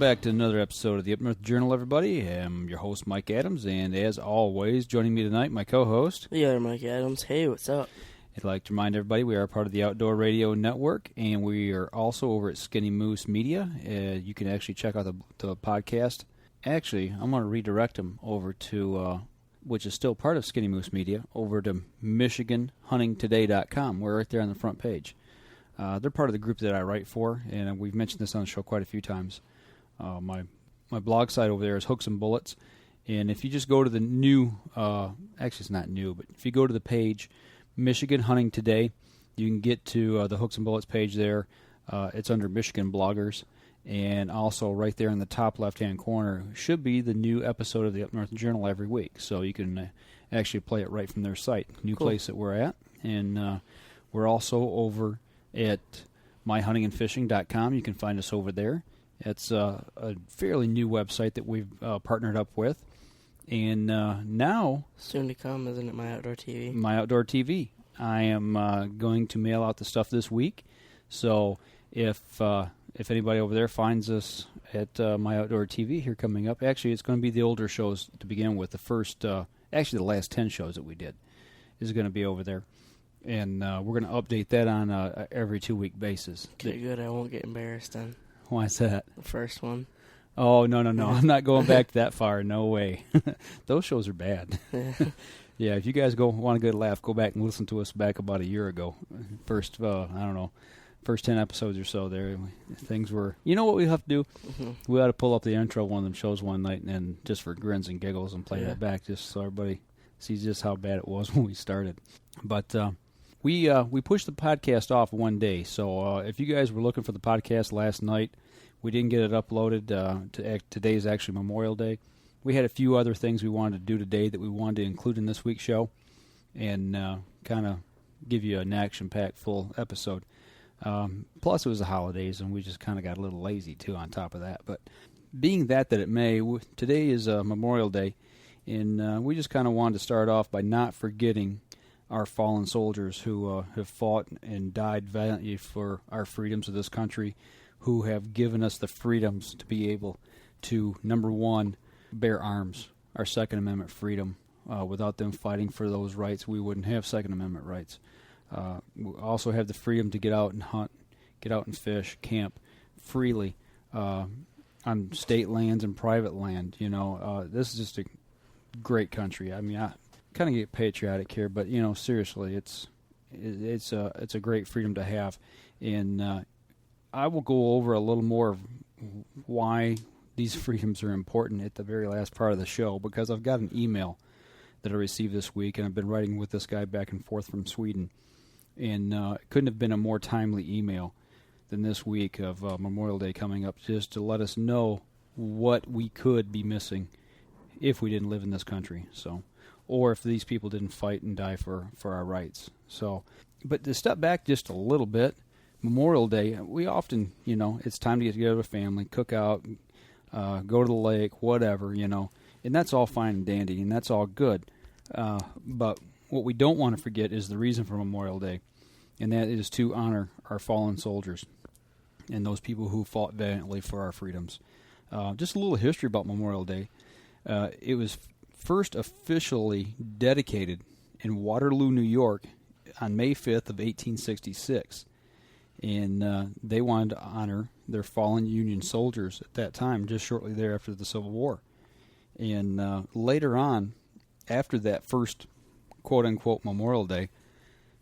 back to another episode of the Up North Journal, everybody. I'm your host, Mike Adams, and as always, joining me tonight, my co-host. The other Mike Adams. Hey, what's up? I'd like to remind everybody we are part of the Outdoor Radio Network, and we are also over at Skinny Moose Media. You can actually check out the podcast. Actually, I'm going to redirect them over to, which is still part of Skinny Moose Media, over to MichiganHuntingToday.com. We're right there on the front page. They're part of the group that I write for, and we've mentioned this on the show quite a few times. My blog site over there is Hooks and Bullets, and if you just go to the new, actually it's not new, but if you go to the page, Michigan Hunting Today, you can get to the Hooks and Bullets page there. It's under Michigan Bloggers, and also right there in the top left-hand corner should be the new episode of the Up North Journal every week, so you can actually play it right from their site. New Cool. place that we're at, and we're also over at myhuntingandfishing.com. You can find us over there. It's a fairly new website that we've partnered up with. And now... Soon to come, isn't it, My Outdoor TV? My Outdoor TV. I am going to mail out the stuff this week. So if anybody over there finds us at My Outdoor TV here coming up, actually it's going to be the older shows to begin with. The first, actually the last 10 shows that we did is going to be over there. And we're going to update that on every 2-week basis. Okay, good. I won't get embarrassed then. Why is that? The first one. Oh, no. I'm not going back that far. No way. Those shows are bad. Yeah, if you guys want a good laugh, go back and listen to us back about a year ago. First 10 episodes or so there. Things were... You know what we have to do? Mm-hmm. We ought to pull up the intro of one of them shows one night and just for grins and giggles and play that back just so everybody sees just how bad it was when we started. But... We pushed the podcast off one day, so if you guys were looking for the podcast last night, we didn't get it uploaded. Today is actually Memorial Day. We had a few other things we wanted to do today that we wanted to include in this week's show and kind of give you an action-packed full episode. Plus, it was the holidays, and we just kind of got a little lazy, too, on top of that. But being that it may, today is Memorial Day, and we just kind of wanted to start off by not forgetting our fallen soldiers who have fought and died valiantly for our freedoms of this country, who have given us the freedoms to be able to, number one, bear arms, our Second Amendment freedom. Without them fighting for those rights, we wouldn't have Second Amendment rights. We also have the freedom to get out and hunt, get out and fish, camp freely on state lands and private land. You know, this is just a great country. I mean, I kind of get patriotic here, but you know, seriously, it's a great freedom to have, and I will go over a little more of why these freedoms are important at the very last part of the show, because I've got an email that I received this week, and I've been writing with this guy back and forth from Sweden, and it couldn't have been a more timely email than this week of Memorial Day coming up, just to let us know what we could be missing if we didn't live in this country. So. Or if these people didn't fight and die for our rights. So, but to step back just a little bit, Memorial Day, we often, you know, it's time to get together with family, cook out, go to the lake, whatever, you know, and that's all fine and dandy, and that's all good. But what we don't want to forget is the reason for Memorial Day, and that is to honor our fallen soldiers and those people who fought valiantly for our freedoms. Just a little history about Memorial Day. It was first officially dedicated in Waterloo, New York on May 5th of 1866. And they wanted to honor their fallen Union soldiers at that time, just shortly there after the Civil War. And later on, after that first quote-unquote Memorial Day,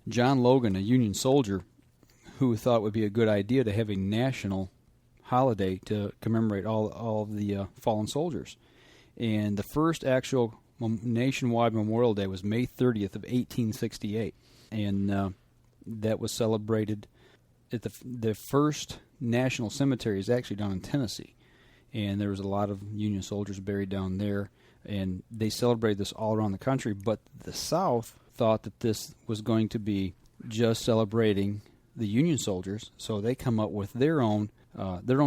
John Logan, a Union soldier, who thought it would be a good idea to have a national holiday to commemorate all of the fallen soldiers. And the first actual nationwide Memorial Day was May 30th of 1868, and that was celebrated at the first national cemetery is actually down in Tennessee, and there was a lot of Union soldiers buried down there, and they celebrated this all around the country, but the South thought that this was going to be just celebrating the Union soldiers, so they come up with their own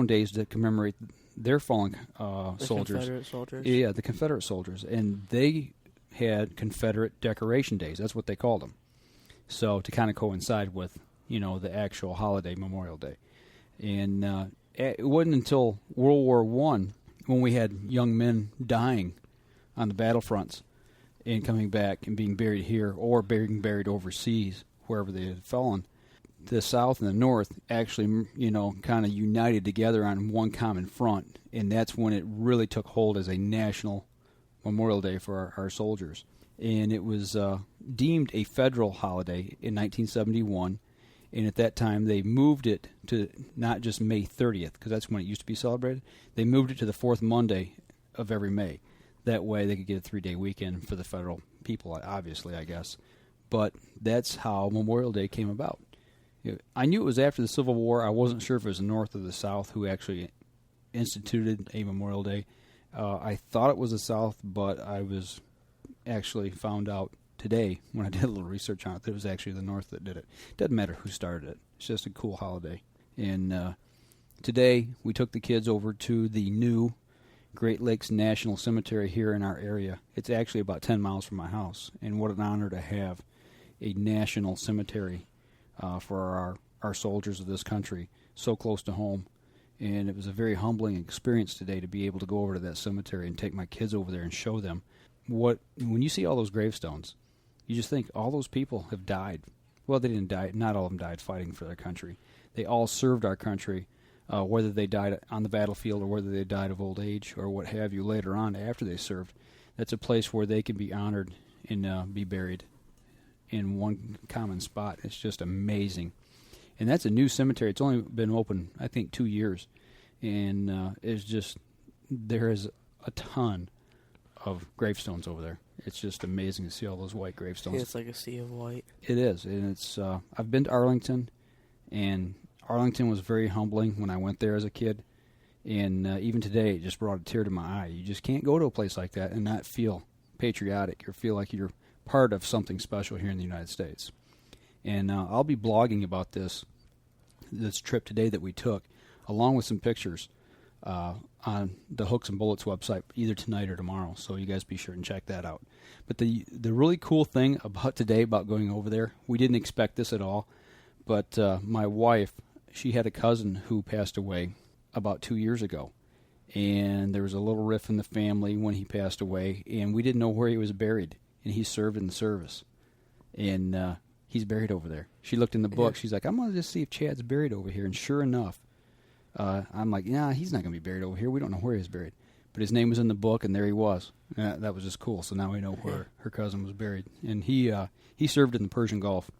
days to commemorate their fallen soldiers. Confederate soldiers? Yeah, the Confederate soldiers. And they had Confederate Decoration Days. That's what they called them. So to kind of coincide with, you know, the actual holiday, Memorial Day. And it wasn't until World War I when we had young men dying on the battlefronts and coming back and being buried here or being buried overseas, wherever they had fallen. The South and the North actually, kind of united together on one common front, and that's when it really took hold as a national Memorial Day for our soldiers. And it was deemed a federal holiday in 1971, and at that time they moved it to not just May 30th, because that's when it used to be celebrated. They moved it to the fourth Monday of every May. That way they could get a 3-day weekend for the federal people, obviously, I guess. But that's how Memorial Day came about. I knew it was after the Civil War. I wasn't sure if it was the North or the South who actually instituted a Memorial Day. I thought it was the South, but I was actually found out today when I did a little research on it that it was actually the North that did it. It doesn't matter who started it. It's just a cool holiday. And today we took the kids over to the new Great Lakes National Cemetery here in our area. It's actually about 10 miles from my house, and what an honor to have a national cemetery for our soldiers of this country so close to home. And it was a very humbling experience today to be able to go over to that cemetery and take my kids over there and show them when you see all those gravestones, you just think all those people have died. Well, they didn't die. Not all of them died fighting for their country. They all served our country, whether they died on the battlefield or whether they died of old age or what have you later on after they served. That's a place where they can be honored and be buried in one common spot. It's just amazing. And that's a new cemetery. It's only been open, I think, 2 years. And there is a ton of gravestones over there. It's just amazing to see all those white gravestones. Yeah, it's like a sea of white. It is. And it's, I've been to Arlington, and Arlington was very humbling when I went there as a kid. And even today, it just brought a tear to my eye. You just can't go to a place like that and not feel patriotic or feel like you're part of something special here in the United States. And I'll be blogging about this trip today that we took, along with some pictures on the Hooks and Bullets website, either tonight or tomorrow. So you guys be sure and check that out. But the really cool thing about today, about going over there, we didn't expect this at all, but my wife, she had a cousin who passed away about 2 years ago. And there was a little rift in the family when he passed away, and we didn't know where he was buried. And he served in the service. And he's buried over there. She looked in the book. She's like, I'm going to just see if Chad's buried over here. And sure enough, I'm like, nah, he's not going to be buried over here. We don't know where he's buried. But his name was in the book, and there he was. That was just cool. So now we know where her cousin was buried. And he served in the Persian Gulf.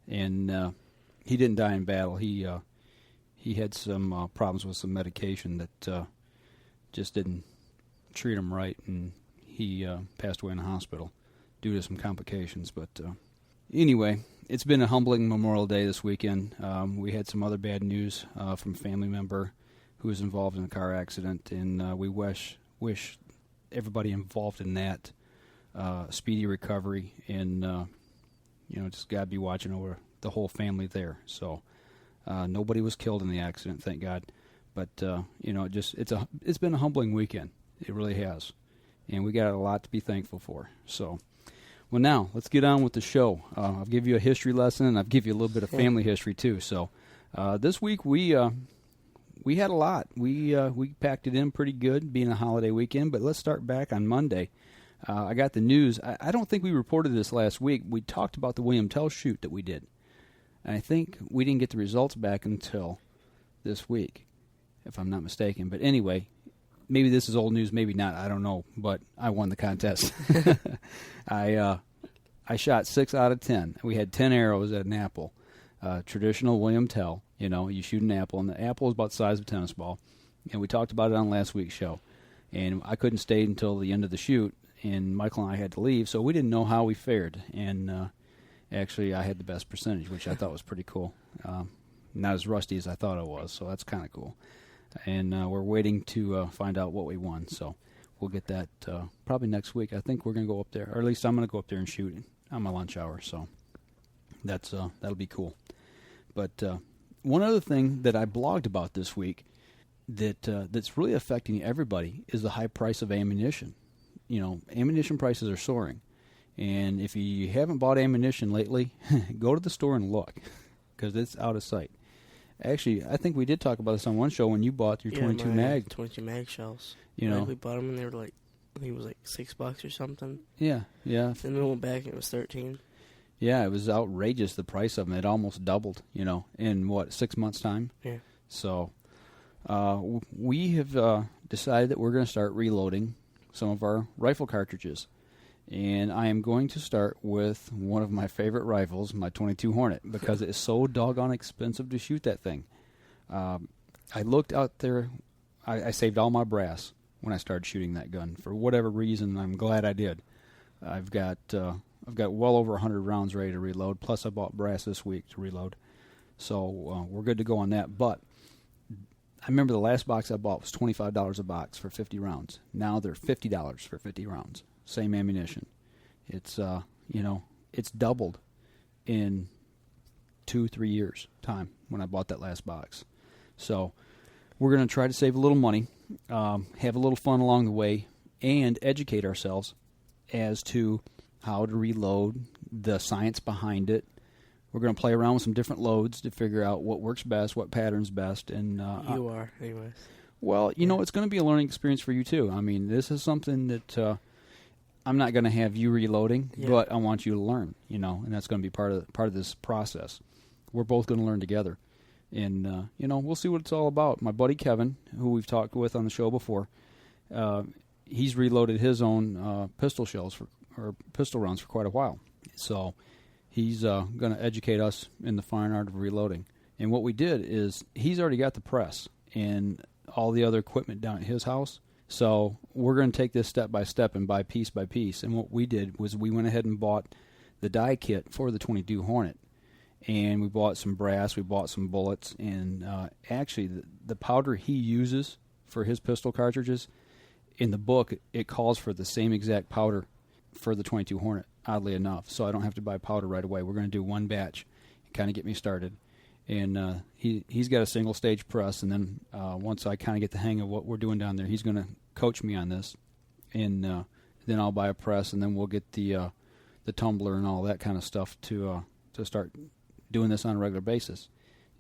And he didn't die in battle. He had some problems with some medication that just didn't treat him right. And he passed away in the hospital due to some complications. But anyway, it's been a humbling Memorial Day this weekend. We had some other bad news from a family member who was involved in a car accident, and we wish everybody involved in that speedy recovery, and just got to be watching over the whole family there. So nobody was killed in the accident, thank God. But it's been a humbling weekend. It really has, and we got a lot to be thankful for. So. Well, now, let's get on with the show. I'll give you a history lesson, and I'll give you a little bit of family history, too. So this week we had a lot. We packed it in pretty good, being a holiday weekend, but let's start back on Monday. I got the news. I don't think we reported this last week. We talked about the William Tell shoot that we did. And I think we didn't get the results back until this week, if I'm not mistaken. But anyway, maybe this is old news, maybe not. I don't know, but I won the contest. I shot 6 out of 10. We had 10 arrows at an apple. Traditional William Tell. You shoot an apple, and the apple is about the size of a tennis ball. And we talked about it on last week's show. And I couldn't stay until the end of the shoot, and Michael and I had to leave, so we didn't know how we fared. And actually, I had the best percentage, which I thought was pretty cool. Not as rusty as I thought it was, so that's kind of cool. And we're waiting to find out what we won. So we'll get that probably next week. I think we're going to go up there, or at least I'm going to go up there and shoot on my lunch hour. So that'll be cool. But one other thing that I blogged about this week that's really affecting everybody is the high price of ammunition. Ammunition prices are soaring. And if you haven't bought ammunition lately, go to the store and look, because it's out of sight. Actually, I think we did talk about this on one show when you bought your 22 mag. 22 mag shells. You know, we bought them and they were like, I think it was like $6 or something. Yeah. And then we went back and it was $13. Yeah, it was outrageous, the price of them. It almost doubled, in 6 months' time? Yeah. So we have decided that we're going to start reloading some of our rifle cartridges. And I am going to start with one of my favorite rifles, my 22 Hornet, because it is so doggone expensive to shoot that thing. I looked out there. I saved all my brass when I started shooting that gun. For whatever reason, I'm glad I did. I've got well over 100 rounds ready to reload, plus I bought brass this week to reload. So we're good to go on that. But I remember the last box I bought was $25 a box for 50 rounds. Now they're $50 for 50 rounds. Same ammunition. It's it's doubled in 2-3 years time when I bought that last box. So we're going to try to save a little money, have a little fun along the way, and educate ourselves as to how to reload, the science behind it. We're going to play around with some different loads to figure out what works best, what pattern's best. And you are, anyways. Well, it's going to be a learning experience for you too. I mean, this is something that I'm not going to have you reloading, but I want you to learn, and that's going to be part of this process. We're both going to learn together, and we'll see what it's all about. My buddy Kevin, who we've talked with on the show before, he's reloaded his own pistol rounds for quite a while, so he's going to educate us in the fine art of reloading. And what we did is he's already got the press and all the other equipment down at his house. So we're going to take this step by step and buy piece by piece. And what we did was we went ahead and bought the die kit for the 22 Hornet. And we bought some brass, we bought some bullets, and actually the powder he uses for his pistol cartridges, in the book, it calls for the same exact powder for the 22 Hornet, oddly enough. So I don't have to buy powder right away. We're going to do one batch and kind of get me started. And he's got a single-stage press, and then once I kind of get the hang of what we're doing down there, he's going to coach me on this. And then I'll buy a press, and then we'll get the tumbler and all that kind of stuff to start doing this on a regular basis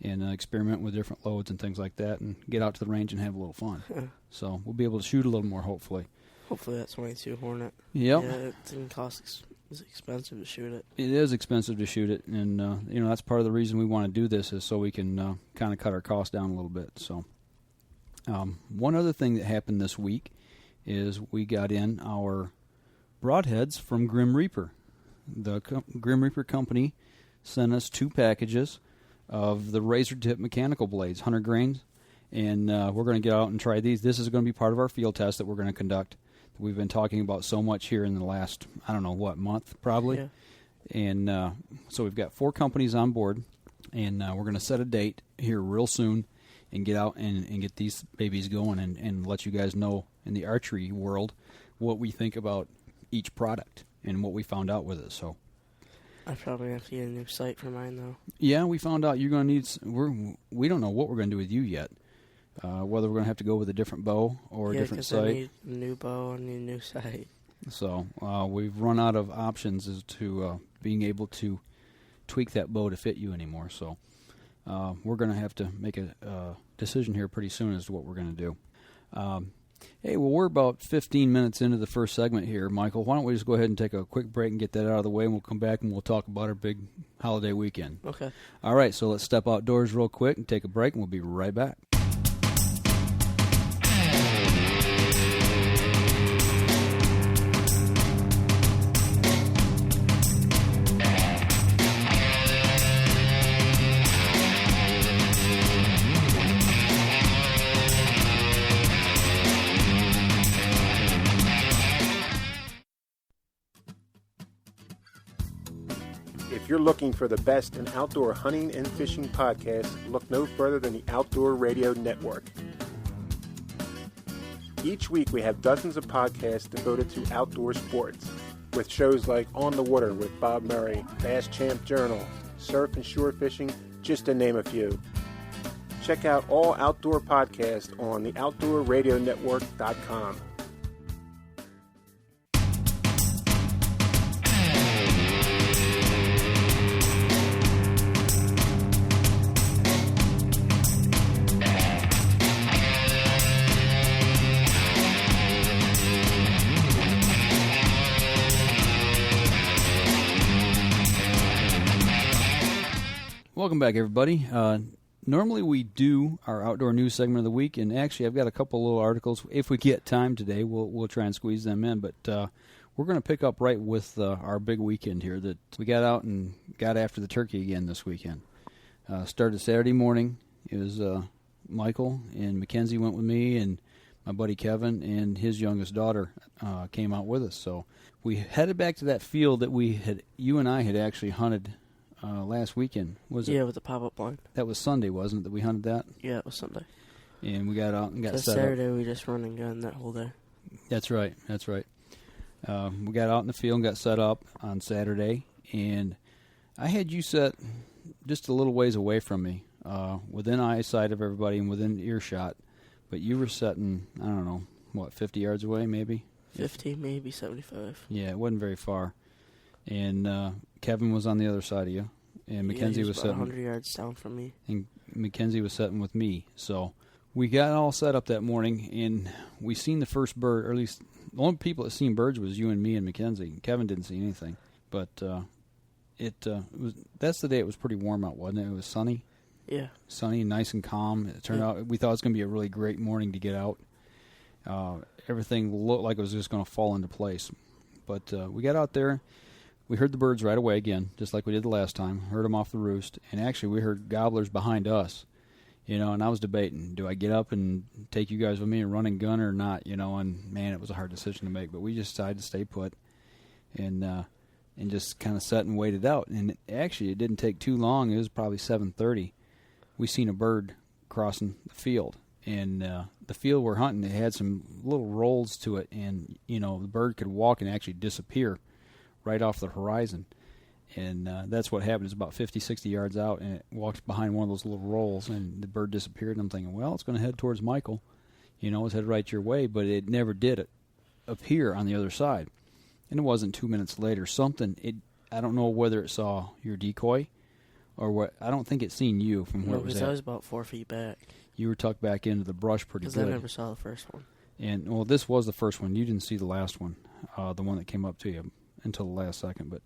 and experiment with different loads and things like that and get out to the range and have a little fun. So we'll be able to shoot a little more, hopefully. Hopefully that 22 Hornet. Yep. Yeah, it didn't cost... It's expensive to shoot it. It is expensive to shoot it, and that's part of the reason we want to do this is so we can kind of cut our costs down a little bit. So, one other thing that happened this week is we got in our broadheads from Grim Reaper. The Grim Reaper company sent us 2 packages of the razor tip mechanical blades, 100 grains, and we're going to get out and try these. This is going to be part of our field test that we're going to conduct. We've been talking about so much here in the last, month probably. Yeah. And so we've got 4 companies on board, and we're going to set a date here real soon and get out and get these babies going and let you guys know in the archery world what we think about each product and what we found out with it. So I probably have to get a new sight for mine, though. Yeah, we found out you're going to need... We don't know what we're going to do with you yet. Whether we're going to have to go with a different bow or a different sight. I need a new bow and a new sight. So we've run out of options as to being able to tweak that bow to fit you anymore. So we're going to have to make a decision here pretty soon as to what we're going to do. Hey, well, we're about 15 minutes into the first segment here, Michael. Why don't we just go ahead and take a quick break and get that out of the way, and we'll come back and we'll talk about our big holiday weekend. Okay. All right, so let's step outdoors real quick and take a break, and we'll be right back. If you're looking for the best in outdoor hunting and fishing podcasts, look no further than the Outdoor Radio Network. Each week we have dozens of podcasts devoted to outdoor sports, with shows like On the Water with Bob Murray, Bass Champ Journal, Surf and Shore Fishing, just to name a few. Check out all outdoor podcasts on the OutdoorRadioNetwork.com. Welcome back, everybody. Normally we do our outdoor news segment of the week, and actually I've got a couple little articles. If we get time today, we'll try and squeeze them in. But we're going to pick up right with our big weekend here that we got out and got after the turkey again this weekend. Started Saturday morning. It was Michael and Mackenzie went with me, and my buddy Kevin and his youngest daughter came out with us. So we headed back to that field that you and I had actually hunted last weekend. Was it? Yeah, with the pop-up blind. That was Sunday, wasn't it, that we hunted that? Yeah, it was Sunday. And we got out and got So set Saturday up. we just run and gun that whole day. That's right. We got out in the field and got set up on Saturday, and I had you set just a little ways away from me, within eyesight of everybody and within earshot, but you were setting, I don't know, 50 yards away maybe? 50, maybe 75. Yeah, it wasn't very far. And Kevin was on the other side of you, and Mackenzie was about setting 100 yards down from me. And Mackenzie was setting with me. So we got all set up that morning, and we seen the first bird, or at least the only people that seen birds was you and me and Mackenzie. Kevin didn't see anything, but that's the day it was pretty warm out, wasn't it? It was sunny. Yeah. Sunny, nice and calm. It turned out we thought it was going to be a really great morning to get out. Everything looked like it was just going to fall into place, but we got out there. We heard the birds right away again, just like we did the last time. Heard them off the roost. And actually, we heard gobblers behind us, and I was debating, do I get up and take you guys with me and run and gun or not, and, man, it was a hard decision to make. But we just decided to stay put and just kind of sat and waited out. And actually, it didn't take too long. It was probably 7:30. We seen a bird crossing the field. And the field we're hunting, it had some little rolls to it. And, the bird could walk and actually disappear right off the horizon, and that's what happened. It's about 50, 60 yards out, and it walks behind one of those little rolls, and the bird disappeared. And I'm thinking, well, it's going to head towards Michael. It's headed right your way, but it never did appear on the other side. And it wasn't 2 minutes later. I don't know whether it saw your decoy or what. I don't think it seen you from where it was at. I was about 4 feet back. You were tucked back into the brush pretty good. Because I never saw the first one. And, well, this was the first one. You didn't see the last one, the one that came up to you until the last second. But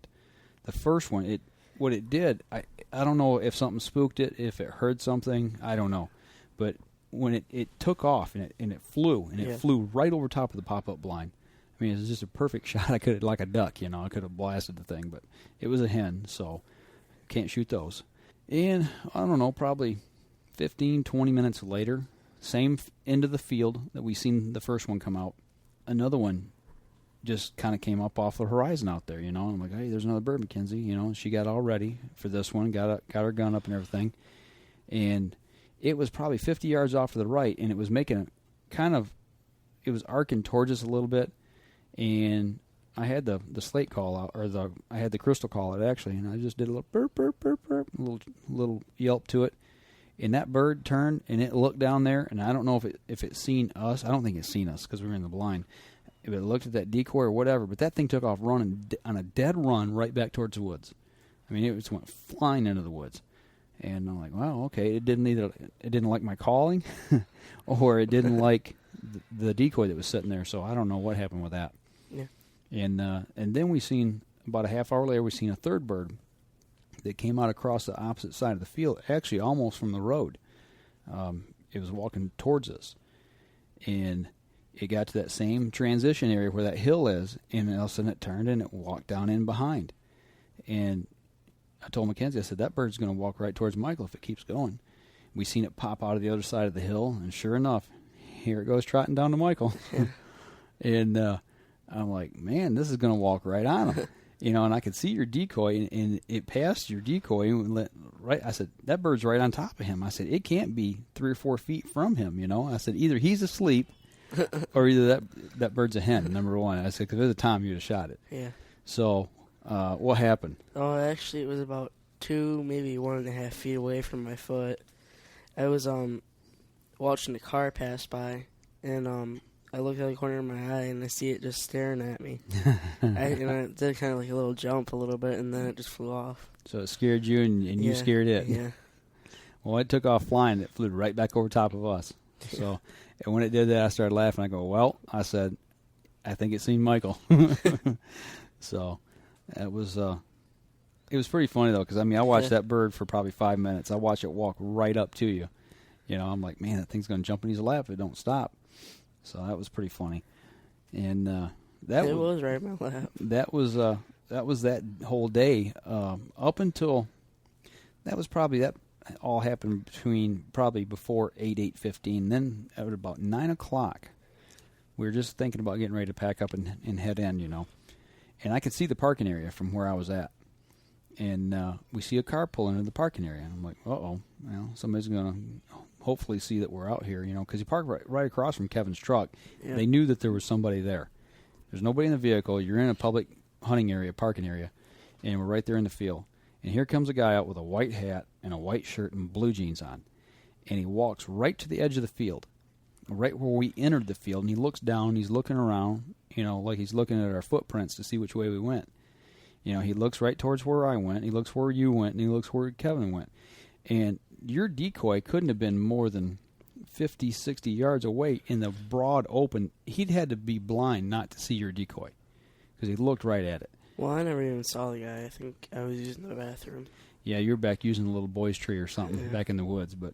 the first one, what it did, I don't know if something spooked it, if it heard something, I don't know. But when it took off and it flew, and it flew right over top of the pop-up blind. I mean, it was just a perfect shot. I could, like a duck, I could have blasted the thing, but it was a hen, so can't shoot those. And I don't know, probably 15, 20 minutes later, same end of the field that we seen the first one come out, another one just kind of came up off the horizon out there, and I'm like, hey, there's another bird, Mackenzie, and she got all ready for this one, got her gun up and everything, and it was probably 50 yards off to the right, and it was making it was arcing towards us a little bit, and I had the slate call out, or I had the crystal call out actually, and I just did a little burp, burp, burp, burp, a little yelp to it, and that bird turned, and it looked down there, and I don't know if it seen us. I don't think it seen us because we were in the blind. If it looked at that decoy or whatever, but that thing took off running on a dead run right back towards the woods. I mean, it just went flying into the woods. And I'm like, wow, okay, it didn't like my calling, or it didn't like the decoy that was sitting there, so I don't know what happened with that. Yeah. And then we seen, about a half hour later, we seen a third bird that came out across the opposite side of the field, actually almost from the road. It was walking towards us. And it got to that same transition area where that hill is, and all of a sudden it turned and it walked down in behind. And I told Mackenzie, I said, that bird's going to walk right towards Michael if it keeps going. We seen it pop out of the other side of the hill, and sure enough, here it goes trotting down to Michael. And I'm like, man, this is going to walk right on him. And I could see your decoy, and it passed your decoy. And I said, that bird's right on top of him. I said, it can't be 3 or 4 feet from him, I said, either he's asleep or either that bird's a hen, number one. I said, because there's a time you'd have shot it. Yeah. So what happened? Oh, actually, it was about 2, maybe 1.5 feet away from my foot. I was watching the car pass by, and I looked at the corner of my eye, and I see it just staring at me. I did kind of like a little jump a little bit, and then it just flew off. So it scared you, and you scared it. Yeah. Well, it took off flying. It flew right back over top of us. So, and when it did that, I started laughing. I go, well, I said, I think it seen Michael. So, it was It was pretty funny, though, because, I watched that bird for probably 5 minutes. I watched it walk right up to you. I'm like, man, that thing's going to jump in his lap if it don't stop. So that was pretty funny. And it was right in my lap. That was that whole day up until that all happened between probably before 8:15. Then at about 9 o'clock, we were just thinking about getting ready to pack up and head in, And I could see the parking area from where I was at. And we see a car pull into the parking area. And I'm like, uh-oh, somebody's going to hopefully see that we're out here, because he parked right across from Kevin's truck. Yeah. They knew that there was somebody there. There's nobody in the vehicle. You're in a public hunting area, parking area, and we're right there in the field. And here comes a guy out with a white hat and a white shirt and blue jeans on. And he walks right to the edge of the field, right where we entered the field, and he looks down, he's looking around, like he's looking at our footprints to see which way we went. He looks right towards where I went, he looks where you went, and he looks where Kevin went. And your decoy couldn't have been more than 50, 60 yards away in the broad open. He'd had to be blind not to see your decoy because he looked right at it. Well, I never even saw the guy. I think I was using the bathroom. Yeah, you're back using a little boy's tree or something back in the woods. But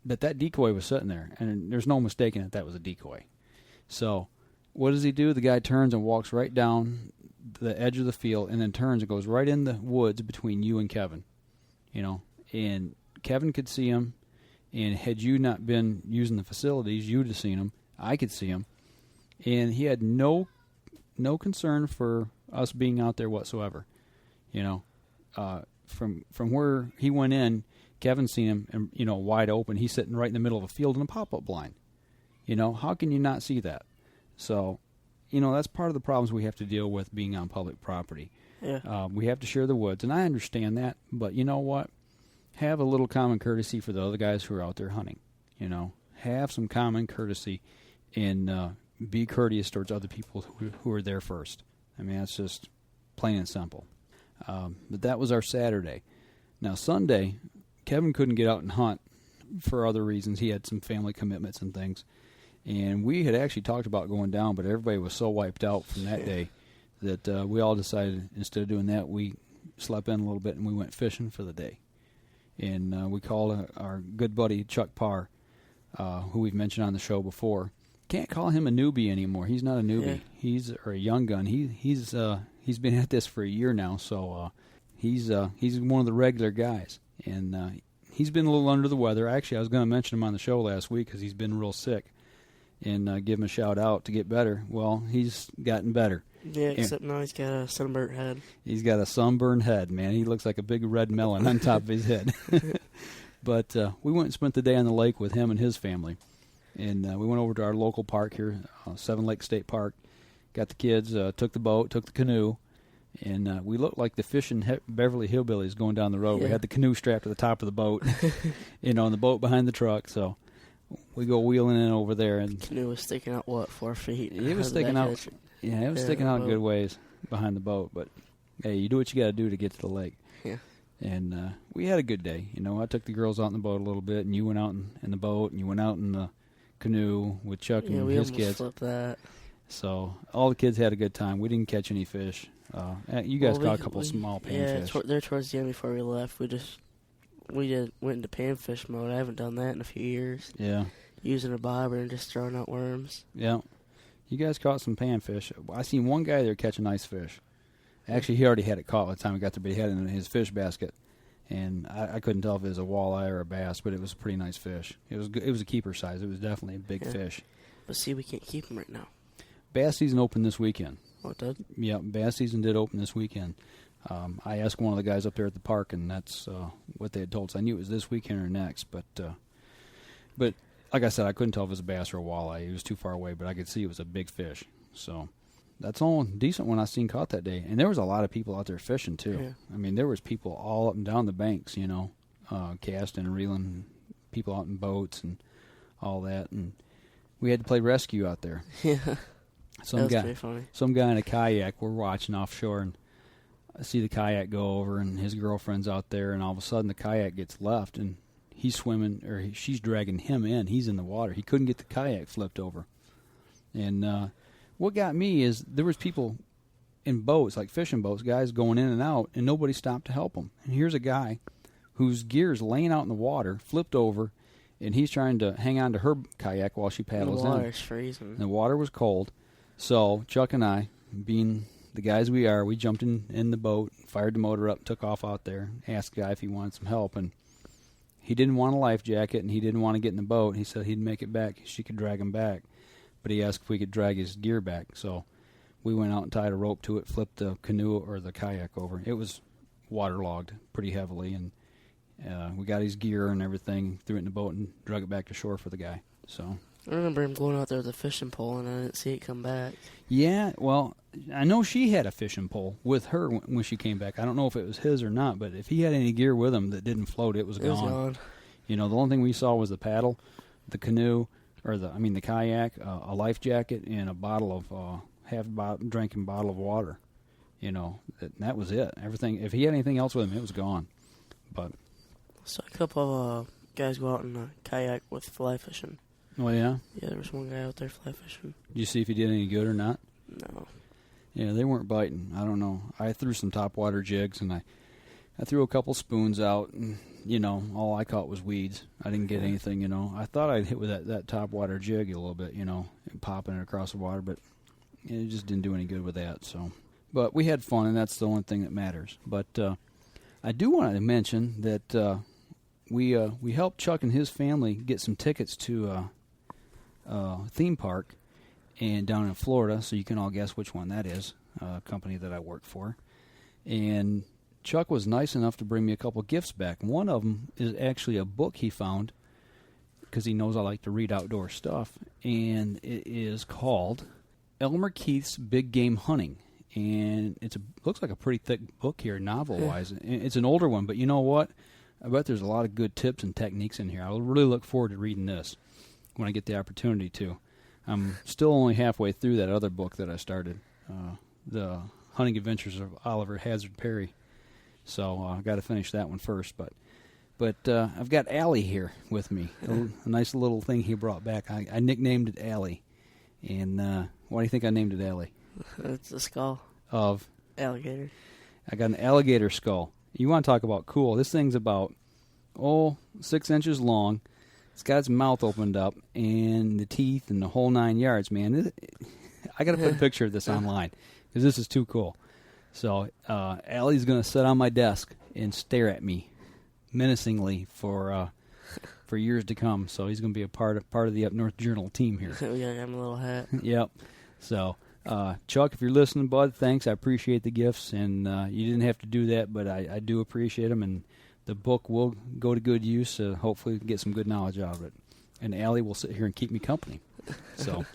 that decoy was sitting there, and there's no mistaking that was a decoy. So what does he do? The guy turns and walks right down the edge of the field and then turns and goes right in the woods between you and Kevin. And Kevin could see him, and had you not been using the facilities, you'd have seen him. I could see him. And he had no concern for us being out there whatsoever. From where he went in, Kevin seen him, and wide open. He's sitting right in the middle of a field in a pop-up blind. How can you not see that? So, that's part of the problems we have to deal with being on public property. Yeah. We have to share the woods, and I understand that, but you know what? Have a little common courtesy for the other guys who are out there hunting. Have some common courtesy and be courteous towards other people who are there first. That's just plain and simple. But that was our Saturday. Now, Sunday, Kevin couldn't get out and hunt for other reasons. He had some family commitments and things. And we had actually talked about going down, but everybody was so wiped out from that day that we all decided instead of doing that, we slept in a little bit and we went fishing for the day. And we called our good buddy Chuck Parr, who we've mentioned on the show before. Can't call him a newbie anymore. He's not a newbie. He's a young gun. He's been at this for a year now, so he's one of the regular guys. And he's been a little under the weather. Actually, I was going to mention him on the show last week because he's been real sick, and give him a shout out to get better. Well, he's gotten better. Yeah, except now he's got a sunburnt head. He's got a sunburned head, man. He looks like a big red melon on top of his head. But we went and spent the day on the lake with him and his family. And we went over to our local park here, Seven Lake State Park. Got the kids, took the boat, took the canoe. And we looked like the fishing Beverly Hillbillies going down the road. Yeah. We had the canoe strapped to the top of the boat, and the boat behind the truck. So we go wheeling in over there. And the canoe was sticking out, 4 feet? It was sticking out. Yeah, it was sticking out a good ways behind the boat. But, hey, you do what you got to do to get to the lake. Yeah. And we had a good day. I took the girls out in the boat a little bit, and you went out in the boat, and you went out in the canoe with Chuck and his kids. Flipped that. So all the kids had a good time. We didn't catch any fish. You guys caught a couple small panfish. Yeah, there towards the end before we left, we went into panfish mode. I haven't done that in a few years. Yeah. Using a bobber and just throwing out worms. Yeah. You guys caught some panfish. I seen one guy there catch a nice fish. Actually, he already had it caught by the time we got there, but he had it in his fish basket. And I couldn't tell if it was a walleye or a bass, but it was a pretty nice fish. It was a keeper size. It was definitely a big fish. But see, we can't keep them right now. Bass season opened this weekend. Oh, it did? Yeah, bass season did open this weekend. I asked one of the guys up there at the park, and that's what they had told us. I knew it was this weekend or next, but like I said, I couldn't tell if it was a bass or a walleye. It was too far away, but I could see it was a big fish. So that's all decent one I seen caught that day. And there was a lot of people out there fishing, too. Yeah. There was people all up and down the banks, casting and reeling, people out in boats and all that. And we had to play rescue out there. Yeah. That was pretty funny. Some guy in a kayak, we're watching offshore, and I see the kayak go over, and his girlfriend's out there, and all of a sudden the kayak gets left, and he's swimming, or she's dragging him in. He's in the water. He couldn't get the kayak flipped over. And what got me is there was people in boats, like fishing boats, guys going in and out, and nobody stopped to help them. And here's a guy whose gear's laying out in the water, flipped over, and he's trying to hang on to her kayak while she paddles in. The water's freezing. The water was cold. So Chuck and I, being the guys we are, we jumped in the boat, fired the motor up, took off out there, asked the guy if he wanted some help, and he didn't want a life jacket, and he didn't want to get in the boat. He said he'd make it back. She could drag him back. But he asked if we could drag his gear back. So we went out and tied a rope to it, flipped the canoe or the kayak over. It was waterlogged pretty heavily, and we got his gear and everything, threw it in the boat, and drug it back to shore for the guy. So I remember him going out there with a fishing pole, and I didn't see it come back. Yeah, well, I know she had a fishing pole with her when she came back. I don't know if it was his or not, but if he had any gear with him that didn't float, it was gone. It was gone. You know, the only thing we saw was the paddle, the canoe, or the kayak, a life jacket, and a bottle of half-drinking bottle of water. You know, that was it. Everything. If he had anything else with him, it was gone. But saw a couple of guys go out in a kayak with fly fishing. Oh yeah. Yeah, there was one guy out there fly fishing. Did you see if he did any good or not? No. Yeah, they weren't biting. I don't know. I threw some topwater jigs, and I threw a couple spoons out, and, you know, all I caught was weeds. I didn't get anything, you know. I thought I'd hit with that topwater jig a little bit, you know, and popping it across the water, but it just didn't do any good with that. So, but we had fun, and that's the only thing that matters. But I do want to mention that we helped Chuck and his family get some tickets to theme park and down in Florida, so you can all guess which one that is, a company that I work for. And Chuck was nice enough to bring me a couple gifts back. One of them is actually a book he found, because he knows I like to read outdoor stuff, and it is called Elmer Keith's Big Game Hunting. And looks like a pretty thick book here, novel-wise. It's an older one, but you know what? I bet there's a lot of good tips and techniques in here. I'll really look forward to reading this when I get the opportunity to. I'm still only halfway through that other book that I started, The Hunting Adventures of Oliver Hazard Perry. So I've got to finish that one first. But I've got Allie here with me, a nice little thing he brought back. I nicknamed it Allie. And why do you think I named it Allie? It's a skull. Of? Alligator. I got an alligator skull. You want to talk about cool. This thing's about, 6 inches long. It's got its mouth opened up, and the teeth, and the whole 9 yards, man. I got to put a picture of this online, because this is too cool. So Allie's going to sit on my desk and stare at me menacingly for years to come. So he's going to be a part of the Up North Journal team here. We got him a little hat. Yep. So Chuck, if you're listening, bud, thanks. I appreciate the gifts, and you didn't have to do that, but I do appreciate them, and the book will go to good use. Hopefully get some good knowledge out of it. And Allie will sit here and keep me company. So,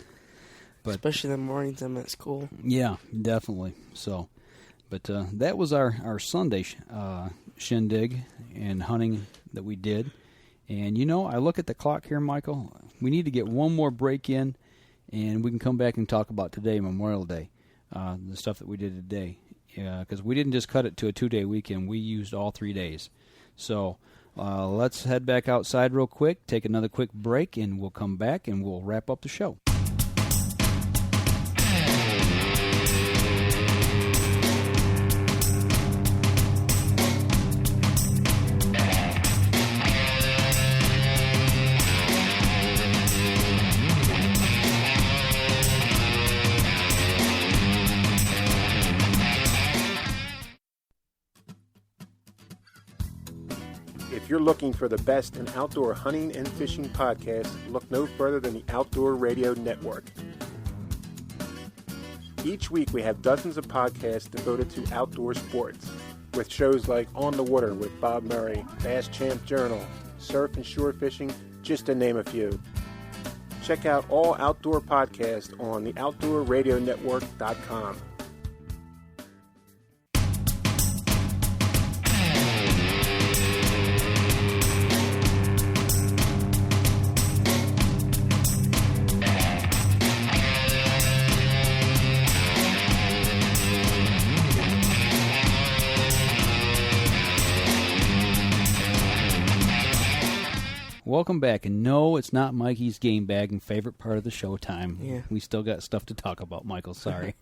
but especially the mornings I'm at school. Yeah, definitely. So, but that was our Sunday shindig and hunting that we did. And, you know, I look at the clock here, Michael. We need to get one more break in, and we can come back and talk about today, Memorial Day, the stuff that we did today. Because we didn't just cut it to a 2-day weekend. We used all 3 days. So let's head back outside real quick, take another quick break, and we'll come back and we'll wrap up the show. If you're looking for the best in outdoor hunting and fishing podcasts, look no further than the Outdoor Radio Network. Each week we have dozens of podcasts devoted to outdoor sports, with shows like On the Water with Bob Murray, Bass Champ Journal, Surf and Shore Fishing, just to name a few. Check out all outdoor podcasts on the OutdoorRadioNetwork.com. Welcome back, and no, it's not Mikey's game bag and favorite part of the show time. Yeah. We still got stuff to talk about, Michael, sorry.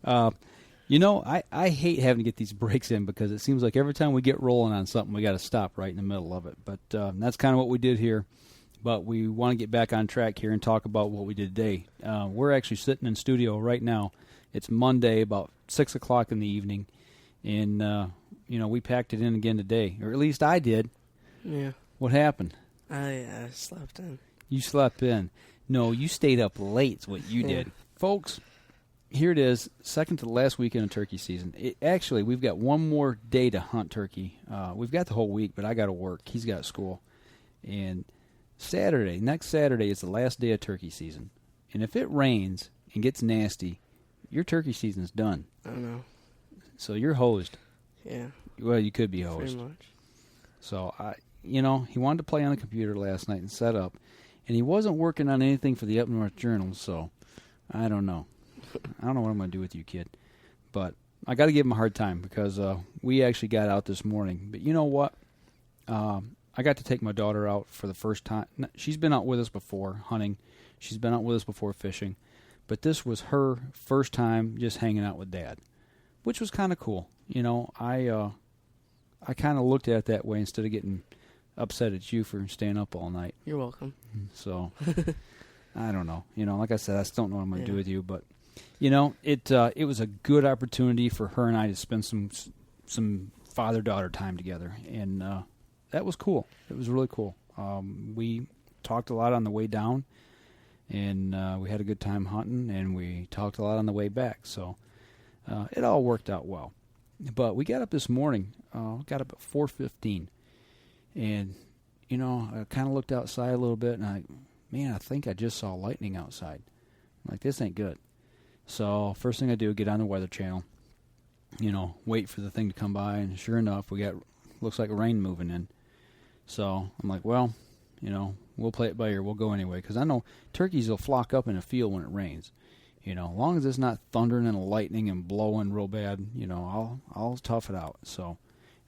I hate having to get these breaks in because it seems like every time we get rolling on something, we got to stop right in the middle of it. But that's kind of what we did here. But we want to get back on track here and talk about what we did today. We're actually sitting in studio right now. It's Monday, about 6 o'clock in the evening. And, we packed it in again today. Or at least I did. Yeah. What happened? I slept in. You slept in. No, you stayed up late is what you did. Folks, here it is, second to the last weekend of turkey season. Actually, we've got one more day to hunt turkey. We've got the whole week, but I got to work. He's got school. And next Saturday is the last day of turkey season. And if it rains and gets nasty, your turkey season's done. I know. So you're hosed. Yeah. Well, you could be hosed. Pretty much. So, he wanted to play on the computer last night and set up. And he wasn't working on anything for the Up North Journal, so I don't know. I don't know what I'm going to do with you, kid. But I got to give him a hard time because we actually got out this morning. But you know what? I got to take my daughter out for the first time. She's been out with us before hunting. She's been out with us before fishing. But this was her first time just hanging out with Dad, which was kind of cool. I kind of looked at it that way instead of getting upset at you for staying up all night. You're welcome. So, I don't know. Like I said, I still don't know what I'm going to do with you. But, it was a good opportunity for her and I to spend some father-daughter time together. And that was cool. It was really cool. We talked a lot on the way down, and we had a good time hunting, and we talked a lot on the way back. So, it all worked out well. But we got up this morning, got up at 4:15, and, I kind of looked outside a little bit, and I think I just saw lightning outside. I'm like, this ain't good. So first thing I do, get on the Weather Channel, wait for the thing to come by, and sure enough, looks like rain moving in. So I'm like, well, we'll play it by ear. We'll go anyway, because I know turkeys will flock up in a field when it rains. As long as it's not thundering and lightning and blowing real bad, I'll tough it out. So,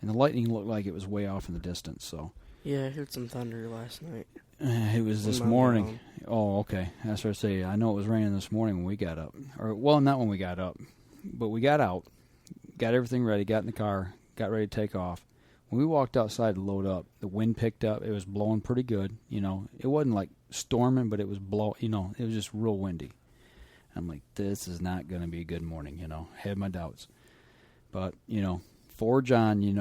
and the lightning looked like it was way off in the distance. So, yeah, I heard some thunder last night. It was this morning. Oh, okay. That's what I say. I know it was raining this morning when we got up. Well, not when we got up, but we got out, got everything ready, got in the car, got ready to take off. When we walked outside to load up, the wind picked up. It was blowing pretty good. It wasn't like storming, but it was it was just real windy. I'm like, this is not going to be a good morning, had my doubts. But, for John, you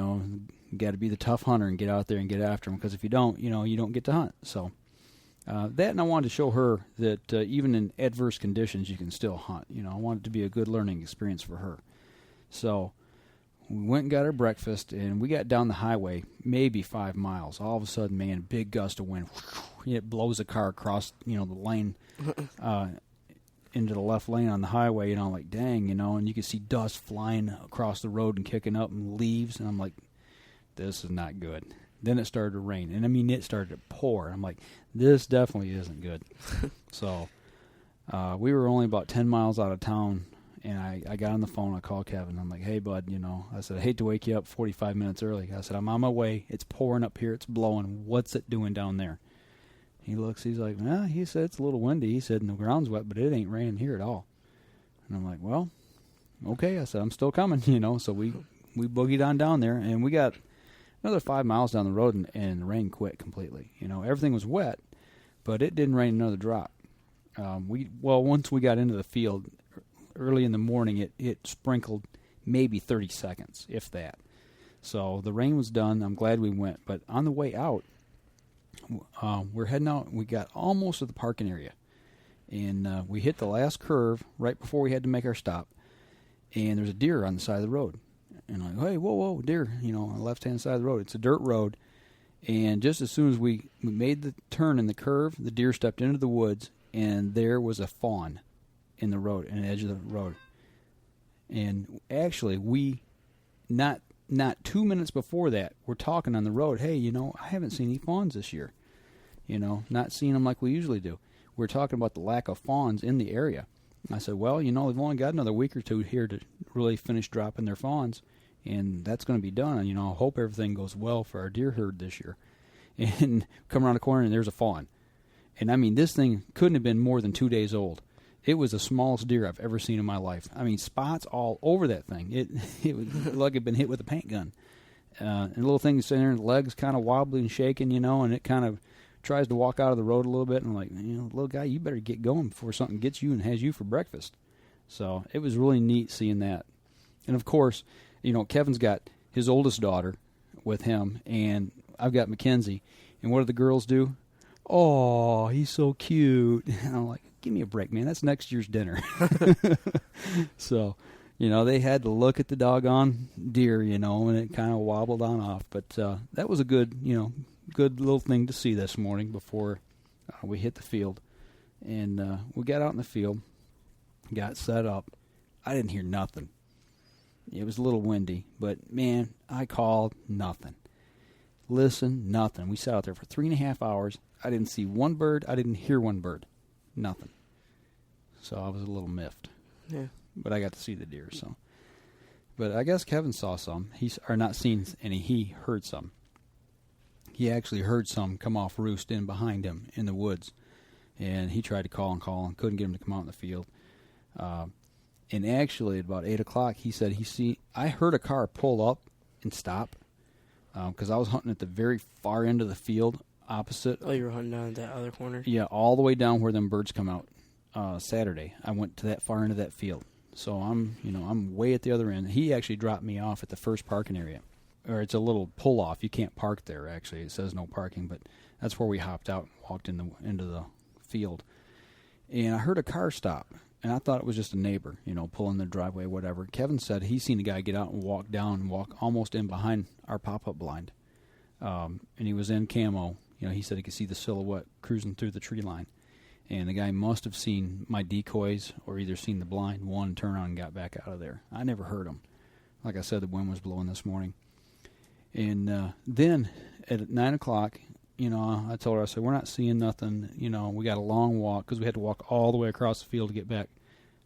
got to be the tough hunter and get out there and get after him, because if you don't, you don't get to hunt. So that, and I wanted to show her that even in adverse conditions, you can still hunt. I wanted it to be a good learning experience for her. So we went and got our breakfast, and we got down the highway, maybe 5 miles. All of a sudden, man, big gust of wind. It blows the car across, the lane into the left lane on the highway, like, dang, and you can see dust flying across the road and kicking up and leaves, and I'm like, this is not good. Then it started to rain, and it started to pour. I'm like, this definitely isn't good. So we were only about 10 miles out of town, and I got on the phone. I called Kevin. I'm like, hey, bud, I said, I hate to wake you up 45 minutes early. I said, I'm on my way. It's pouring up here. It's blowing. What's it doing down there? He looks, he's like, he said it's a little windy. He said, and the ground's wet, but it ain't raining here at all. And I'm like, well, okay. I said, I'm still coming, So we boogied on down there, and we got another 5 miles down the road, and the rain quit completely. Everything was wet, but it didn't rain another drop. Once we got into the field, early in the morning, it sprinkled maybe 30 seconds, if that. So the rain was done. I'm glad we went. But on the way out, we're heading out. We got almost to the parking area, and we hit the last curve right before we had to make our stop, and there's a deer on the side of the road. And I'm like, hey, whoa, deer, on the left-hand side of the road. It's a dirt road, and just as soon as we made the turn in the curve, the deer stepped into the woods, and there was a fawn in the road, in the edge of the road. And actually, we, not 2 minutes before that, we're talking on the road, hey, I haven't seen any fawns this year. Not seeing them like we usually do. We're talking about the lack of fawns in the area. I said, well, they've only got another week or two here to really finish dropping their fawns, and that's going to be done. And, I hope everything goes well for our deer herd this year. And come around the corner, and there's a fawn. And, this thing couldn't have been more than 2 days old. It was the smallest deer I've ever seen in my life. I mean, spots all over that thing. It was like it had been hit with a paint gun. And the little thing sitting there, and the legs kind of wobbly and shaking, and it kind of tries to walk out of the road a little bit. And I'm like, little guy, you better get going before something gets you and has you for breakfast. So it was really neat seeing that. And, of course, Kevin's got his oldest daughter with him, and I've got Mackenzie. And what do the girls do? Oh, he's so cute. And I'm like, give me a break, man. That's next year's dinner. So, they had to look at the doggone deer, and it kind of wobbled on off. But that was a good little thing to see this morning before we hit the field. And we got out in the field, got set up. I didn't hear nothing. It was a little windy, but, man, I called nothing. Listen, nothing. We sat out there for 3.5 hours. I didn't see one bird. I didn't hear one bird. Nothing. So I was a little miffed. Yeah. But I got to see the deer, so. But I guess Kevin saw some. Or not seen any. He heard some. He actually heard some come off roost in behind him in the woods. And he tried to call and couldn't get him to come out in the field. And actually, at about 8 o'clock, he said I heard a car pull up and stop because I was hunting at the very far end of the field opposite. Oh, you were hunting down at that other corner? Yeah, all the way down where them birds come out Saturday. I went to that far end of that field. So I'm way at the other end. He actually dropped me off at the first parking area. Or it's a little pull-off. You can't park there, actually. It says no parking, but that's where we hopped out and walked into the field. And I heard a car stop. And I thought it was just a neighbor, pulling the driveway, whatever. Kevin said he's seen a guy get out and walk almost in behind our pop-up blind. And he was in camo. He said he could see the silhouette cruising through the tree line. And the guy must have seen my decoys or either seen the blind, turn on and got back out of there. I never heard him. Like I said, the wind was blowing this morning. And then at 9 o'clock, I told her, I said, we're not seeing nothing. We got a long walk because we had to walk all the way across the field to get back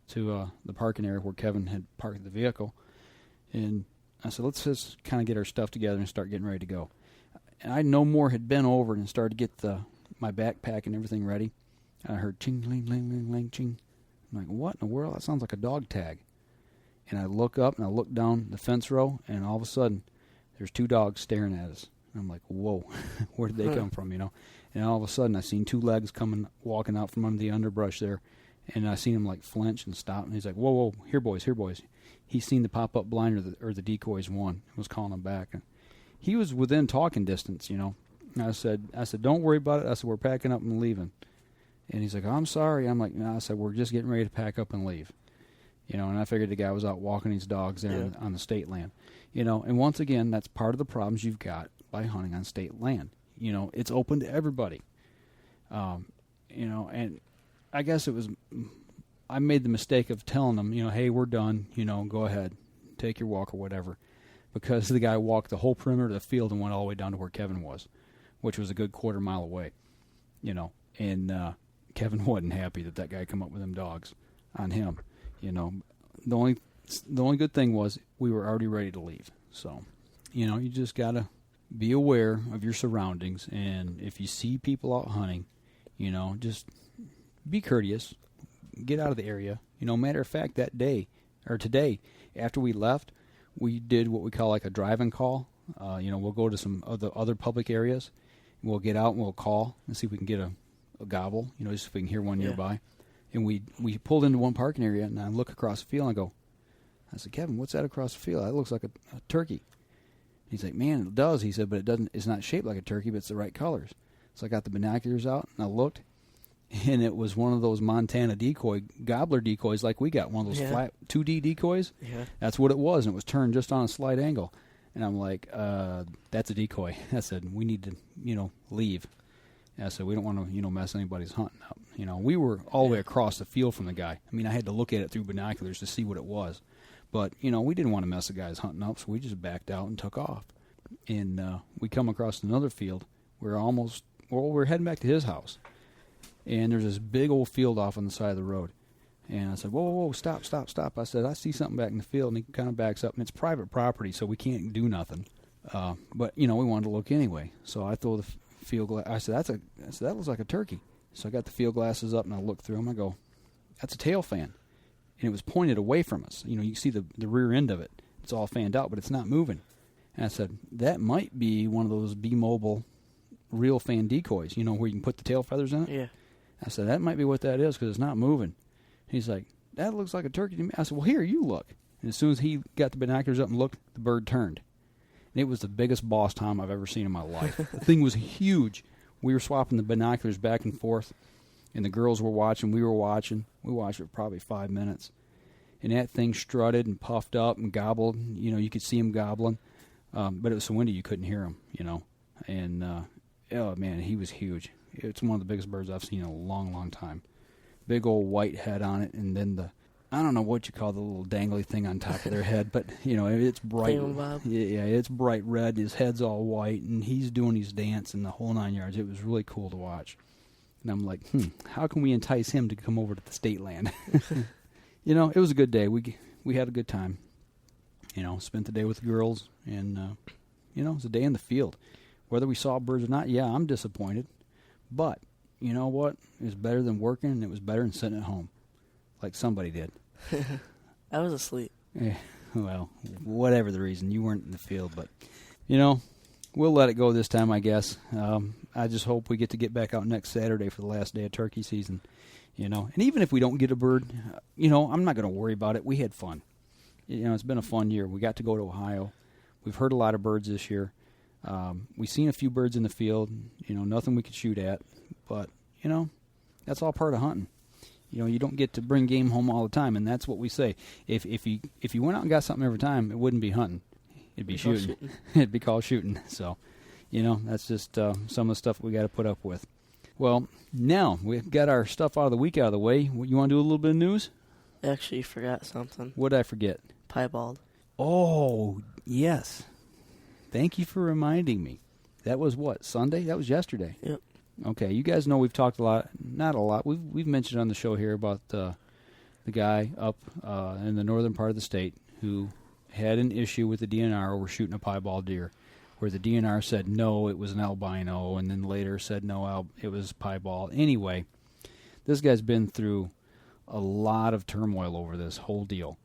to the parking area where Kevin had parked the vehicle. And I said, let's just kind of get our stuff together and start getting ready to go. And I no more had been over and started to get my backpack and everything ready. And I heard ching, ling, ling, ling, ling, ching. I'm like, what in the world? That sounds like a dog tag. And I look up and I look down the fence row, and all of a sudden, there's 2 dogs staring at us. I'm like, whoa, where did they come from, And all of a sudden, I seen 2 legs walking out from under the underbrush there, and I seen him, flinch and stop, and he's like, whoa, here, boys. He's seen the pop-up blind or the decoys and was calling him back. And he was within talking distance, And I said, don't worry about it. I said, we're packing up and leaving. And he's like, oh, I'm sorry. I'm like, no, I said, we're just getting ready to pack up and leave. And I figured the guy was out walking his dogs there on the state land. And once again, that's part of the problems you've got by hunting on state land. It's open to everybody. And I guess I made the mistake of telling them, hey, we're done, go ahead, take your walk or whatever, because the guy walked the whole perimeter of the field and went all the way down to where Kevin was, which was a good quarter mile away, and Kevin wasn't happy that guy come up with them dogs on him, The only good thing was we were already ready to leave. So, you just got to be aware of your surroundings. And if you see people out hunting, just be courteous. Get out of the area. Matter of fact, that day, or today, after we left, we did what we call a drive-in call. We'll go to some other public areas. We'll get out and we'll call and see if we can get a gobble, just if we can hear one nearby. And we pulled into one parking area, and I look across the field, and I said, Kevin, what's that across the field? That looks like a turkey. He's like, man, it does. He said, but it's not shaped like a turkey, but it's the right colors. So I got the binoculars out, and I looked, and it was one of those Montana gobbler decoys like we got, one of those flat 2D decoys. Yeah. That's what it was, and it was turned just on a slight angle. And I'm like, that's a decoy. I said, we need to, leave. And I said, we don't want to, mess anybody's hunting up. We were all the way across the field from the guy. I mean, I had to look at it through binoculars to see what it was. But, we didn't want to mess the guy's hunting up, so we just backed out and took off. And we come across another field. We're heading back to his house. And there's this big old field off on the side of the road. And I said, whoa, stop. I said, I see something back in the field. And he kind of backs up. And it's private property, so we can't do nothing. But, we wanted to look anyway. So I throw the field glass. I said, that looks like a turkey. So I got the field glasses up, and I looked through them. I go, that's a tail fan. And it was pointed away from us. You can see the rear end of it. It's all fanned out, but it's not moving. And I said, that might be one of those B-Mobile real fan decoys, where you can put the tail feathers in it. Yeah. I said, that might be what that is because it's not moving. He's like, that looks like a turkey to me. I said, well, here, you look. And as soon as he got the binoculars up and looked, the bird turned. And it was the biggest boss tom I've ever seen in my life. The thing was huge. We were swapping the binoculars back and forth, and the girls were watching. We were watching. We watched it for probably 5 minutes. And that thing strutted and puffed up and gobbled. You could see him gobbling. But it was so windy you couldn't hear him, And, oh, man, he was huge. It's one of the biggest birds I've seen in a long, long time. Big old white head on it, and then I don't know what you call the little dangly thing on top of their head, but, it's bright. Yeah, it's bright red. His head's all white, and he's doing his dance in the whole 9 yards. It was really cool to watch. And I'm like, how can we entice him to come over to the state land? It was a good day. We had a good time. Spent the day with the girls, and, it was a day in the field. Whether we saw birds or not, yeah, I'm disappointed. But, you know what? It was better than working, and it was better than sitting at home, like somebody did. I was asleep. Well, whatever the reason, you weren't in the field. But, we'll let it go this time, I guess. I just hope we get back out next Saturday for the last day of turkey season. And even if we don't get a bird, I'm not going to worry about it. We had fun. It's been a fun year. We got to go to Ohio. We've heard a lot of birds this year. We've seen a few birds in the field, nothing we could shoot at. But, that's all part of hunting. You don't get to bring game home all the time, and that's what we say. If you went out and got something every time, it wouldn't be hunting. It'd be shooting. It'd be called shooting. So, that's just some of the stuff we got to put up with. Well, now we've got our stuff out of the week out of the way. You want to do a little bit of news? Actually, forgot something. What did I forget? Piebald. Oh, yes. Thank you for reminding me. That was what, Sunday? That was yesterday. Yep. Okay, you guys know we've talked a lot, not a lot, we've mentioned on the show here about the guy up in the northern part of the state who had an issue with the DNR over shooting a piebald deer, where the DNR said no, it was an albino, and then later said no, it was piebald. Anyway, this guy's been through a lot of turmoil over this whole deal.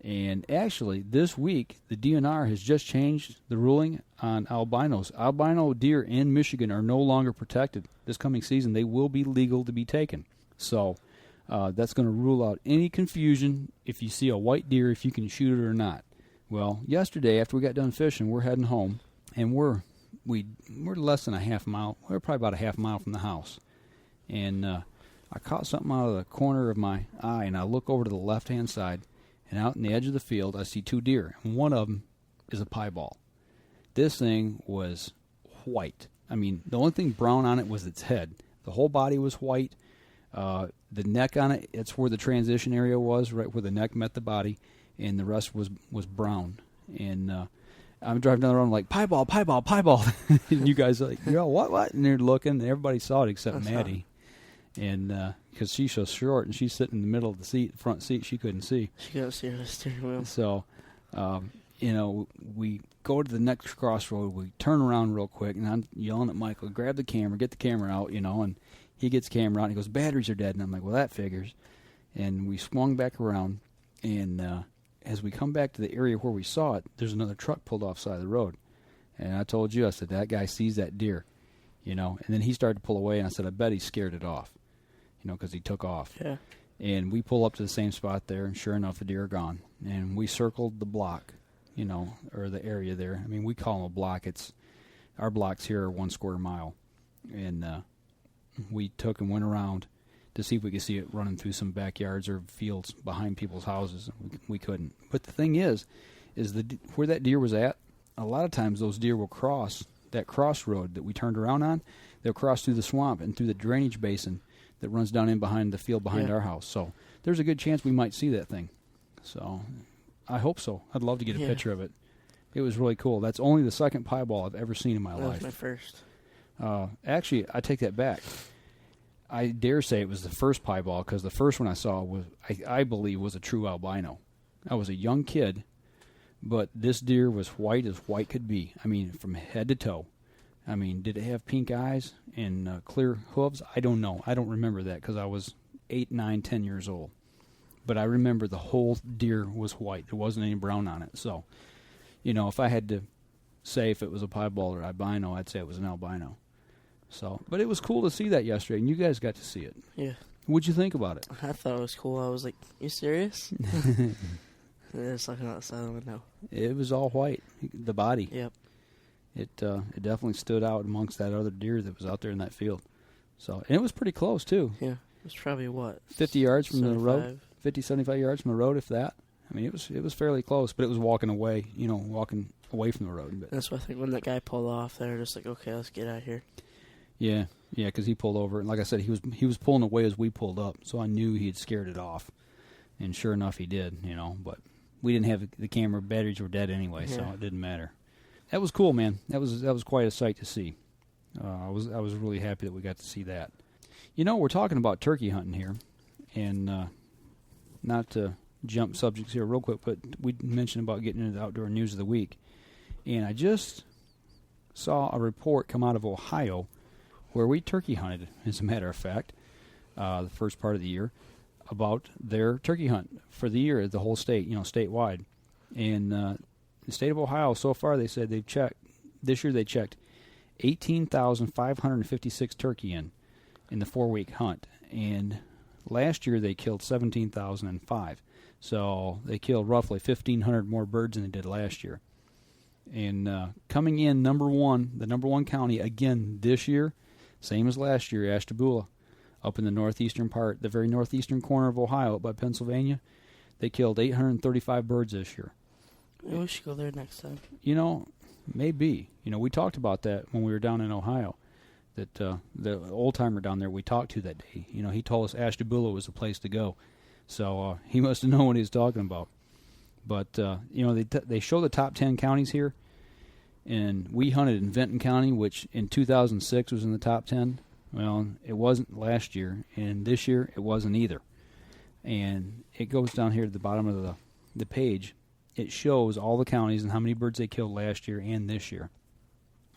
And actually, this week, the DNR has just changed the ruling on albinos. Albino deer in Michigan are no longer protected. This coming season, they will be legal to be taken. So that's going to rule out any confusion if you see a white deer, if you can shoot it or not. Well, yesterday, after we got done fishing, we're heading home, and we're less than a half mile. We're probably about a half mile from the house. And I caught something out of the corner of my eye, and I look over to the left-hand side, and out in the edge of the field, I see two deer, and one of them is a piebald. This thing was white. I mean, the only thing brown on it was its head. The whole body was white. The neck on it, it's where the transition area was, right where the neck met the body, and the rest was brown. And I'm driving down the road, I'm like, piebald, piebald, piebald. And you guys are like, what? And they're looking, and everybody saw it except Maddie. And because she's so short and she's sitting in the middle of the front seat, she couldn't see. She couldn't see the steering wheel. So, we go to the next crossroad. We turn around real quick, and I'm yelling at Michael, grab the camera, get the camera out, and he gets the camera out, and he goes, batteries are dead. And I'm like, well, that figures. And we swung back around, and as we come back to the area where we saw it, there's another truck pulled off the side of the road. And I told you, I said, that guy sees that deer, and then he started to pull away, and I said, I bet he scared it off. Because he took off. Yeah. And we pull up to the same spot there, and sure enough, the deer are gone. And we circled the block, or the area there. I mean, we call them a block. Our blocks here are 1 square mile. And we took and went around to see if we could see it running through some backyards or fields behind people's houses. We couldn't. But the thing is where that deer was at, a lot of times those deer will cross that crossroad that we turned around on. They'll cross through the swamp and through the drainage basin that runs down in behind the field behind our house. So there's a good chance we might see that thing. So I hope so. I'd love to get a picture of it. It was really cool. That's only the second piebald I've ever seen in my life. That was my first. Actually, I take that back. I dare say it was the first piebald because the first one I saw was, I believe, was a true albino. I was a young kid, but this deer was white as white could be. I mean, from head to toe. Did it have pink eyes and clear hooves? I don't know. I don't remember that because I was 8, 9, 10 years old. But I remember the whole deer was white. There wasn't any brown on it. So, if I had to say if it was a piebald or albino, I'd say it was an albino. So, but it was cool to see that yesterday, and you guys got to see it. Yeah. What'd you think about it? I thought it was cool. I was like, you serious? It's looking outside the window. It was all white, the body. Yep. It definitely stood out amongst that other deer that was out there in that field. So, and it was pretty close, too. Yeah. It was probably, 50 yards from 75? the road? 50, 75 yards from the road, if that. I mean, it was fairly close, but it was walking away, walking away from the road. But that's why I think when that guy pulled off, they were just like, okay, let's get out of here. Yeah, because he pulled over, and like I said, he was pulling away as we pulled up, so I knew he had scared it off, and sure enough, he did. But we didn't have the camera; batteries were dead anyway, so it didn't matter. That was cool, man. That was quite a sight to see. I was really happy that we got to see that. We're talking about turkey hunting here, and not to jump subjects here real quick, but we mentioned about getting into the outdoor news of the week, and I just saw a report come out of Ohio where we turkey hunted, as a matter of fact, the first part of the year, about their turkey hunt for the year, the whole state, statewide. And the state of Ohio, so far, they said this year they checked 18,556 turkey in the 4-week hunt. And last year they killed 17,005. So they killed roughly 1,500 more birds than they did last year. And coming in the number one county again this year, same as last year, Ashtabula, up in the northeastern part, the very northeastern corner of Ohio, up by Pennsylvania. They killed 835 birds this year. Maybe we should go there next time. Maybe. We talked about that when we were down in Ohio, that the old-timer down there we talked to that day, he told us Ashtabula was the place to go. So he must have known what he was talking about. But, they show the top 10 counties here. And we hunted in Vinton County, which in 2006 was in the top 10. Well, it wasn't last year, and this year it wasn't either. And it goes down here at the bottom of the page. It shows all the counties and how many birds they killed last year and this year.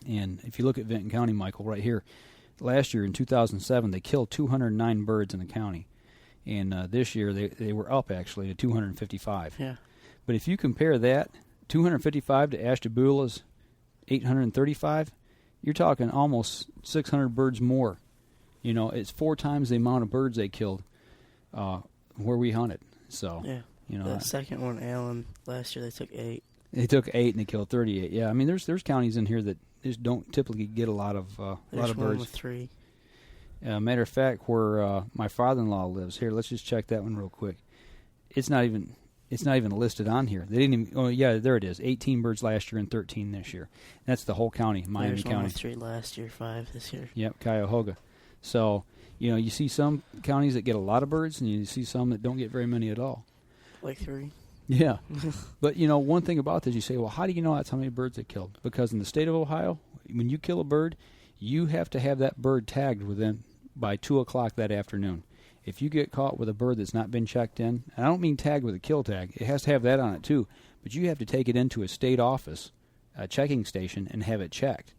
And if you look at Vinton County, Michael, right here, last year in 2007 they killed 209 birds in the county. And this year they were up, actually, to 255. Yeah. But if you compare that, 255 to Ashtabula's 835, you're talking almost 600 birds more. It's 4 times the amount of birds they killed where we hunted. So, the second one, Allen, last year they took 8. They took 8 and they killed 38. Yeah, I mean, there's counties in here that just don't typically get a lot of birds. There's one with 3. Matter of fact, where my father-in-law lives here, let's just check that one real quick. It's not even listed on here. They didn't even. Oh yeah, there it is. 18 birds last year and 13 this year. That's the whole county, Miami There's County. One with 3 last year, 5 this year. Yep, Cuyahoga. So you see some counties that get a lot of birds, and you see some that don't get very many at all. Like 3. Yeah, but one thing about this, you say, well, how do you know that's how many birds they killed? Because in the state of Ohio, when you kill a bird, you have to have that bird tagged by 2:00 that afternoon. If you get caught with a bird that's not been checked in, and I don't mean tagged with a kill tag, it has to have that on it too, but you have to take it into a state office, a checking station, and have it checked,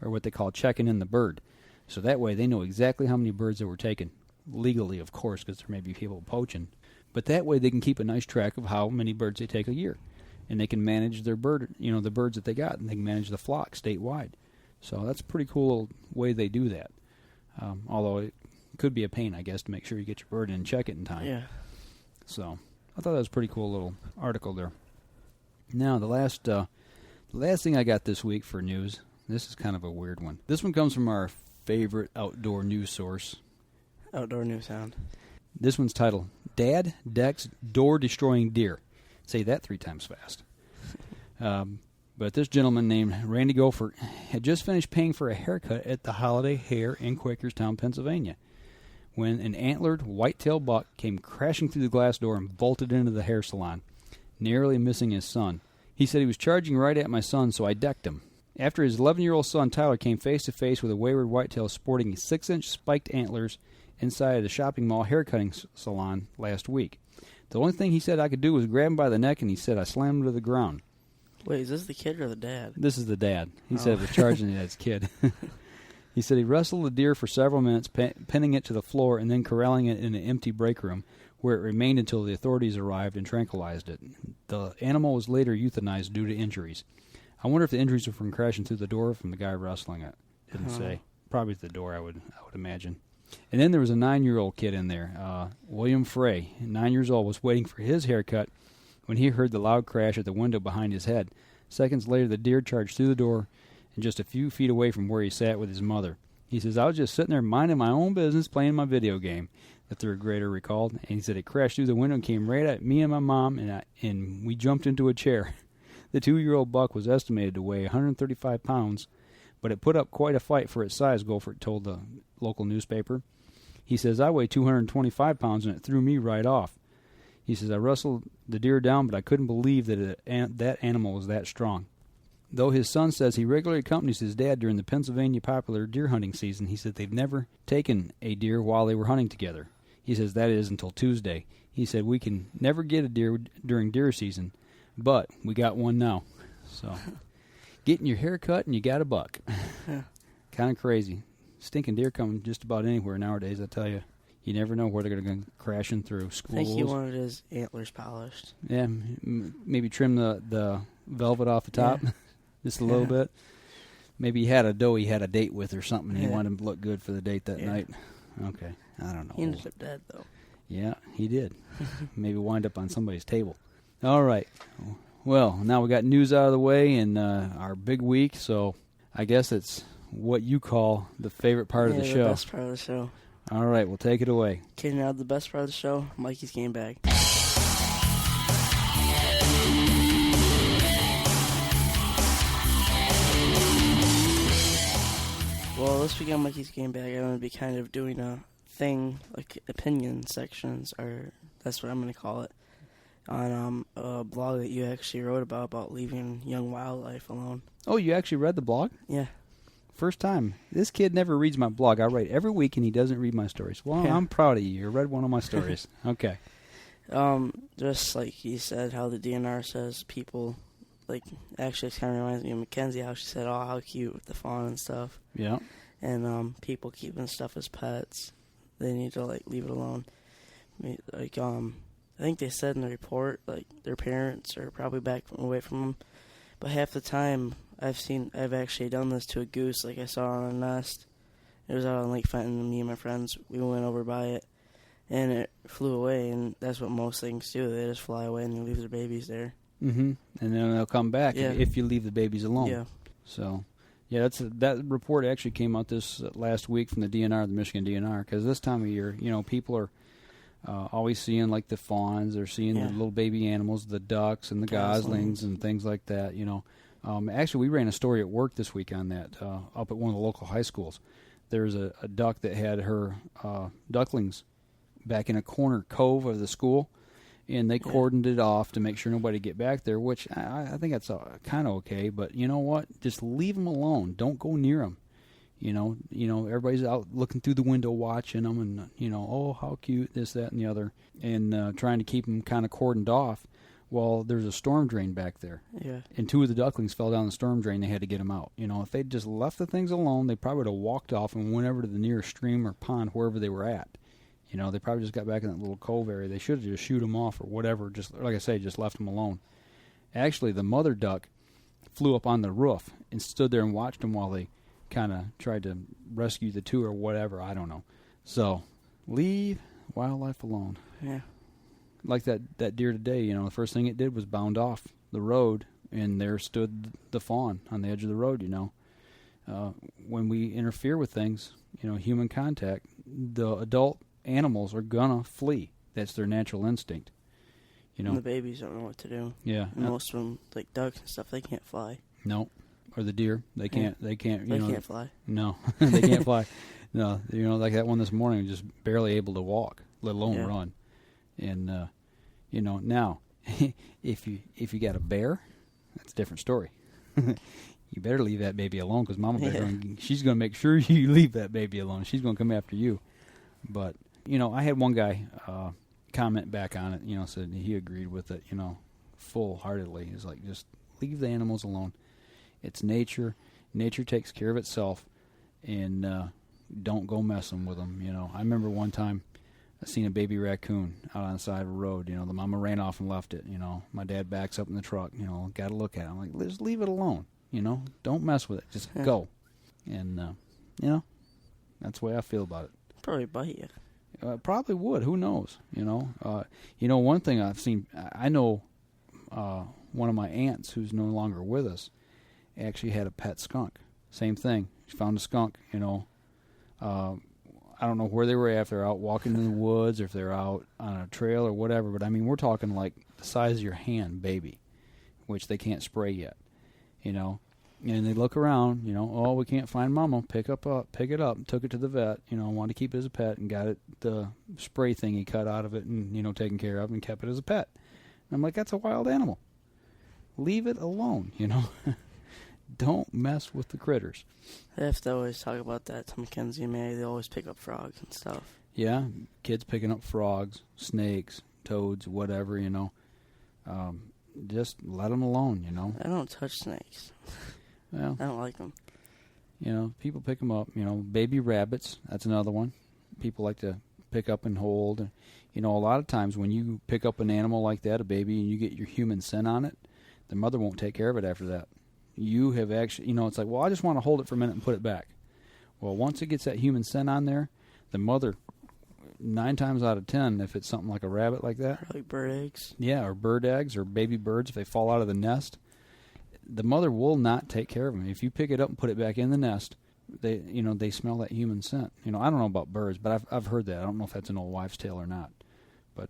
or what they call checking in the bird. So that way they know exactly how many birds that were taken, legally, of course, because there may be people poaching. But that way they can keep a nice track of how many birds they take a year, and they can manage their bird, the birds that they got, and they can manage the flock statewide. So that's a pretty cool little way they do that. Although it could be a pain, I guess, to make sure you get your bird in and check it in time. Yeah. So I thought that was a pretty cool little article there. Now, the last thing I got this week for news, this is kind of a weird one. This one comes from our favorite outdoor news source. Outdoor News Hound. This one's titled, Dad Decks Door-Destroying Deer. Say that 3 times fast. But this gentleman named Randy Gophert had just finished paying for a haircut at the Holiday Hair in Quakerstown, Pennsylvania, when an antlered white-tailed buck came crashing through the glass door and bolted into the hair salon, narrowly missing his son. He said he was charging right at my son, so I decked him. After his 11-year-old son, Tyler, came face-to-face with a wayward whitetail sporting 6-inch spiked antlers inside the shopping mall haircutting salon last week. The only thing he said I could do was grab him by the neck, and he said I slammed him to the ground. Wait, is this the kid or the dad? This is the dad. He said he was charging it as a kid. He said he wrestled the deer for several minutes, pinning it to the floor and then corralling it in an empty break room, where it remained until the authorities arrived and tranquilized it. The animal was later euthanized due to injuries. I wonder if the injuries were from crashing through the door or from the guy wrestling it. Didn't say. Probably the door, I would imagine. And then there was a 9-year-old kid in there, William Frey, 9 years old, was waiting for his haircut when he heard the loud crash at the window behind his head. Seconds later, the deer charged through the door and just a few feet away from where he sat with his mother. He says, I was just sitting there minding my own business, playing my video game, the third grader recalled. And he said it crashed through the window and came right at me and my mom, and we jumped into a chair. The 2-year-old buck was estimated to weigh 135 pounds, but it put up quite a fight for its size, Gophert told the local newspaper. He says, I weigh 225 pounds, and it threw me right off. He says, I wrestled the deer down, but I couldn't believe that that animal was that strong. Though his son says he regularly accompanies his dad during the Pennsylvania popular deer hunting season, he said they've never taken a deer while they were hunting together. He says that is until Tuesday. He said we can never get a deer during deer season, but we got one now. So, getting your hair cut and you got a buck. Kind of crazy. Stinking deer come just about anywhere nowadays, I tell you. You never know where they're going to go crashing through schools. I think he wanted his antlers polished. Yeah, maybe trim the velvet off the top just a little bit. Maybe he had a doe he had a date with or something. And he wanted him to look good for the date that night. Okay, I don't know. He ended up dead, though. Yeah, he did. Maybe wind up on somebody's table. All right. Well, now we got news out of the way and our big week, so I guess it's what you call the favorite part of the show. The best part of the show. All right, well, take it away. Okay, now the best part of the show, Mikey's game bag. Well, this week on Mikey's game bag, I'm going to be kind of doing a thing, like opinion sections, or that's what I'm going to call it, on a blog that you actually wrote about leaving young wildlife alone. Oh, you actually read the blog? Yeah. First time. This kid never reads my blog. I write every week, and he doesn't read my stories. Well, yeah. I'm proud of you. You read one of my stories. Okay. Just like he said, how the DNR says people, like, actually it kind of reminds me of Mackenzie, how she said, oh, how cute with the fawn and stuff. Yeah. And people keeping stuff as pets, they need to, like, leave it alone. Like, I think they said in the report, like, their parents are probably back away from them. But half the time, I've actually done this to a goose, like I saw on a nest. It was out on Lake Fenton, and me and my friends, we went over by it, and it flew away, and that's what most things do. They just fly away and they leave their babies there. Mm-hmm. And then they'll come back if you leave the babies alone. Yeah. So, yeah, that report actually came out this last week from the DNR, the Michigan DNR, because this time of year, people are always seeing, like, the fawns, they're seeing the little baby animals, the ducks and the goslings and things like that, Actually, we ran a story at work this week on that up at one of the local high schools. There's a duck that had her ducklings back in a corner cove of the school, and they cordoned it off to make sure nobody get back there, which I think that's kind of okay. But you know what? Just leave them alone. Don't go near them. Everybody's out looking through the window watching them, and oh, how cute, this, that, and the other, and trying to keep them kind of cordoned off. Well, there's a storm drain back there. Yeah. And 2 of the ducklings fell down the storm drain. They had to get them out. If they'd just left the things alone, they probably would have walked off and went over to the nearest stream or pond, wherever they were at. They probably just got back in that little cove area. They should have just shoot them off or whatever. Just like I say, just left them alone. Actually, the mother duck flew up on the roof and stood there and watched them while they kind of tried to rescue the 2 or whatever. I don't know. So, leave wildlife alone. Yeah. Like that deer today, the first thing it did was bound off the road, and there stood the fawn on the edge of the road, When we interfere with things, human contact, the adult animals are gonna flee. That's their natural instinct. And the babies don't know what to do. Yeah. And most of them, like ducks and stuff, they can't fly. No. Or the deer, they can't. They can't. They can't fly. No, they can't fly. No, like that one this morning, just barely able to walk, let alone run. And now, if you got a bear, that's a different story. You better leave that baby alone, because Mama Bear, she's going to make sure you leave that baby alone. She's going to come after you. But I had one guy comment back on it. Said he agreed with it. Full-heartedly. He's like, just leave the animals alone. It's nature. Nature takes care of itself. and don't go messing with them. I remember one time I seen a baby raccoon out on the side of the road. The mama ran off and left it. My dad backs up in the truck. Got to look at it. I'm like, just leave it alone. Don't mess with it. Just go. And that's the way I feel about it. Probably bite you. Probably would. Who knows? One thing I've seen. I know one of my aunts who's no longer with us actually had a pet skunk. Same thing. She found a skunk. I don't know where they were at, if they're out walking in the woods or if they're out on a trail or whatever, but I mean, we're talking like the size of your hand, baby, which they can't spray yet, and they look around, oh, we can't find Mama, pick it up, took it to the vet, wanted to keep it as a pet and got it the spray thingy cut out of it and, taken care of and kept it as a pet. And I'm like, that's a wild animal. Leave it alone, Don't mess with the critters. I have to always talk about that to Mackenzie and May. They always pick up frogs and stuff. Yeah, kids picking up frogs, snakes, toads, whatever, just let them alone, I don't touch snakes. Well, I don't like them. People pick them up. Baby rabbits, that's another one. People like to pick up and hold. A lot of times when you pick up an animal like that, a baby, and you get your human scent on it, the mother won't take care of it after that. You have actually, it's like, well, I just want to hold it for a minute and put it back. Well, once it gets that human scent on there, the mother, 9 times out of 10, if it's something like a rabbit like that. Or like bird eggs. Yeah, or bird eggs or baby birds, if they fall out of the nest, the mother will not take care of them. If you pick it up and put it back in the nest, they smell that human scent. I don't know about birds, but I've heard that. I don't know if that's an old wives' tale or not. But,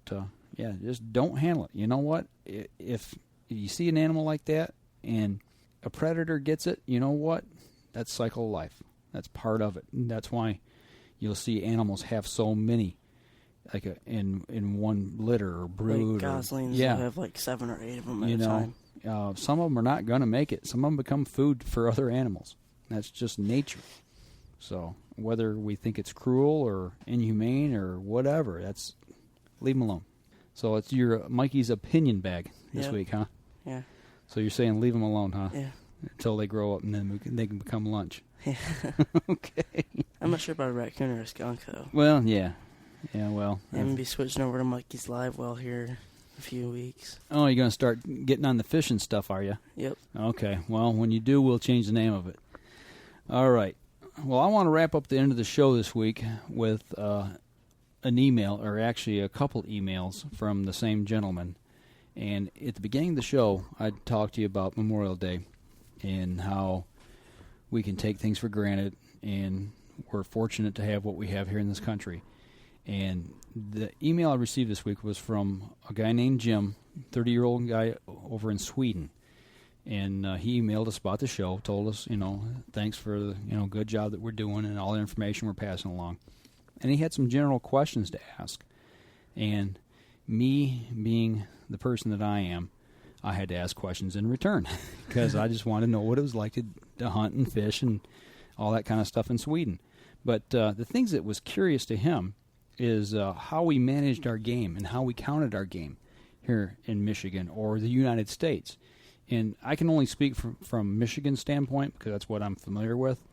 yeah, just don't handle it. You know what? If you see an animal like that and a predator gets it, you know what? That's cycle of life. That's part of it. And that's why you'll see animals have so many, like in one litter or brood. Like goslings, yeah, have like 7 or 8 of them at a time. Some of them are not going to make it. Some of them become food for other animals. That's just nature. So whether we think it's cruel or inhumane or whatever, leave them alone. So it's your Mikey's opinion bag this week, huh? Yeah. So you're saying leave them alone, huh? Yeah. Until they grow up and then they can become lunch. Yeah. Okay. I'm not sure about a raccoon or a skunk, though. Well, yeah. Yeah, well. I'm going to be switching over to Mikey's Live Well here in a few weeks. Oh, you're going to start getting on the fishing stuff, are you? Yep. Okay. Well, when you do, we'll change the name of it. All right. Well, I want to wrap up the end of the show this week with an email, or actually a couple emails from the same gentleman. And at the beginning of the show, I talked to you about Memorial Day and how we can take things for granted, and we're fortunate to have what we have here in this country. And the email I received this week was from a guy named Jim, 30-year-old guy over in Sweden. And he emailed us about the show, told us, thanks for the, good job that we're doing and all the information we're passing along. And he had some general questions to ask. And me being the person that I am, I had to ask questions in return because I just wanted to know what it was like to hunt and fish and all that kind of stuff in Sweden. But the things that was curious to him is how we managed our game and how we counted our game here in Michigan or the United States. And I can only speak from Michigan's standpoint because that's what I'm familiar with.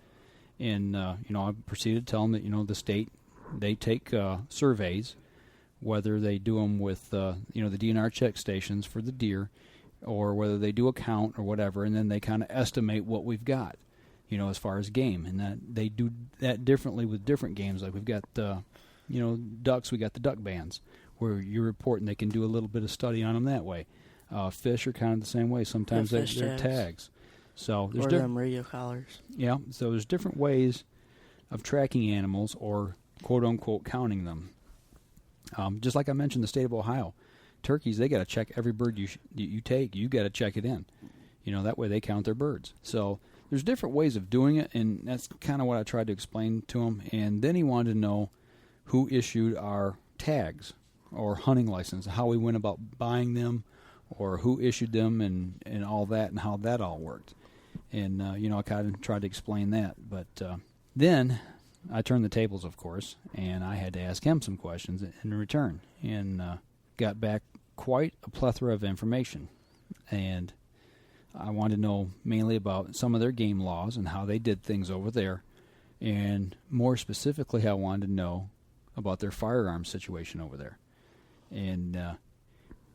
And, I proceeded to tell them that, the state, they take surveys, whether they do them with, the DNR check stations for the deer or whether they do a count or whatever, and then they kind of estimate what we've got, as far as game. And that they do that differently with different games. Like we've got, ducks, we got the duck bands where you report and they can do a little bit of study on them that way. Fish are kind of the same way. Sometimes they're tags. So there's them radio collars. Yeah, so there's different ways of tracking animals or quote-unquote counting them. Just like I mentioned, the state of Ohio, turkeys, they got to check every bird you take. You got to check it in. That way they count their birds. So there's different ways of doing it, and that's kind of what I tried to explain to him. And then he wanted to know who issued our tags or hunting license, how we went about buying them, or who issued them and all that and how that all worked. And, I kind of tried to explain that. But then I turned the tables, of course, and I had to ask him some questions in return and got back quite a plethora of information. And I wanted to know mainly about some of their game laws and how they did things over there And more specifically, I wanted to know about their firearms situation over there. And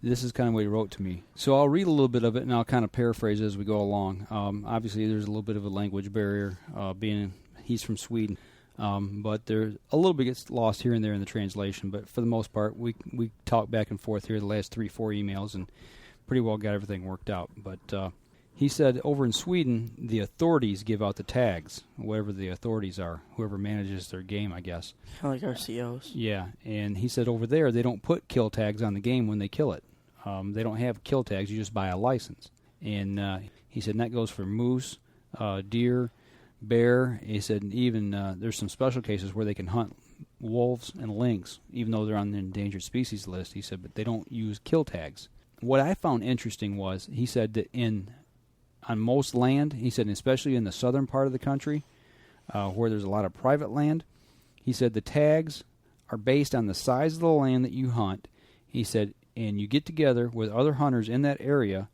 this is kind of what he wrote to me. So I'll read a little bit of it, and I'll kind of paraphrase as we go along. Obviously, there's a little bit of a language barrier, being he's from Sweden. But there's a little bit gets lost here and there in the translation. But for the most part, we talked back and forth here the last 3-4 emails and pretty well got everything worked out. But he said over in Sweden, the authorities give out the tags, whatever the authorities are, whoever manages their game, I guess. Kind of like RCOs. Yeah, and he said over there they don't put kill tags on the game when they kill it. They don't have kill tags. You just buy a license. And he said that goes for moose, deer, bear. He said even there's some special cases where they can hunt wolves and lynx, even though they're on the endangered species list. He said, but they don't use kill tags. What I found interesting was he said that on most land, he said, especially in the southern part of the country, where there's a lot of private land, he said the tags are based on the size of the land that you hunt. He said, and you get together with other hunters in that area,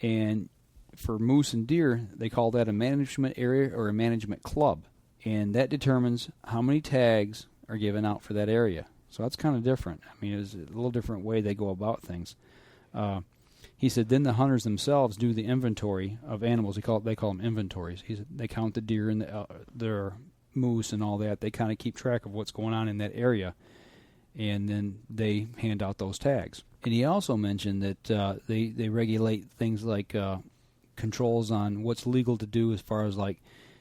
and for moose and deer, they call that a management area or a management club, and that determines how many tags are given out for that area. So that's kind of different. I mean, it's a little different way they go about things. He said then the hunters themselves do the inventory of animals. They call them inventories. He said they count the deer and their moose and all that. They kind of keep track of what's going on in that area, and then they hand out those tags. And he also mentioned that they regulate things like controls on what's legal to do as far as like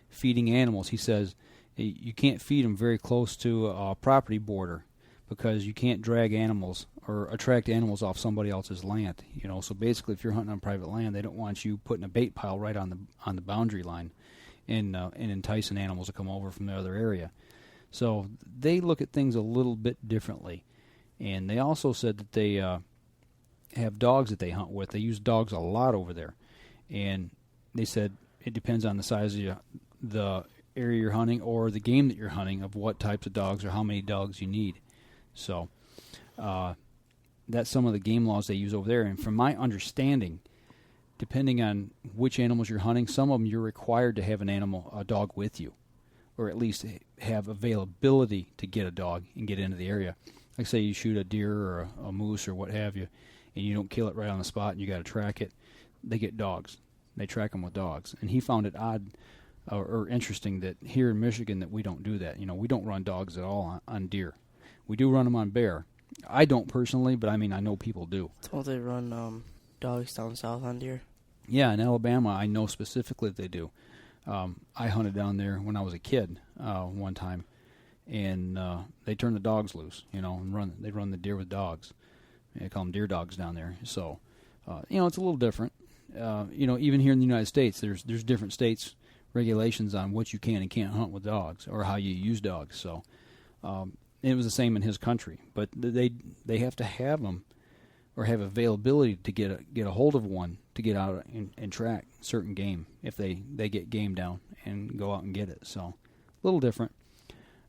feeding animals. He says you can't feed them very close to a property border because you can't drag animals or attract animals off somebody else's land. You know, so basically, if you're hunting on private land, they don't want you putting a bait pile right on the boundary line and enticing animals to come over from the other area. So they look at things a little bit differently. And they also said that they have dogs that they hunt with. They use dogs a lot over there. And they said it depends on the size of the area you're hunting or the game that you're hunting of what types of dogs or how many dogs you need. So that's some of the game laws they use over there. And from my understanding, depending on which animals you're hunting, some of them you're required to have a dog with you, or at least have availability to get a dog and get into the area. Like say you shoot a deer or a moose or what have you, and you don't kill it right on the spot and you got to track it, they get dogs. They track them with dogs. And he found it odd or interesting that here in Michigan that we don't do that. You know, we don't run dogs at all on deer. We do run them on bear. I don't personally, but I mean I know people do. Don't they run dogs down south on deer? Yeah, in Alabama I know specifically that they do. I hunted down there when I was a kid one time, and they turn the dogs loose, you know, and they run the deer with dogs. They call them deer dogs down there. So, you know, it's a little different. You know, even here in the United States, there's different states regulations on what you can and can't hunt with dogs or how you use dogs. So, it was the same in his country, but they have to have them or have availability to get a hold of one to get out and track certain game if they get game down and go out and get it. So, a little different.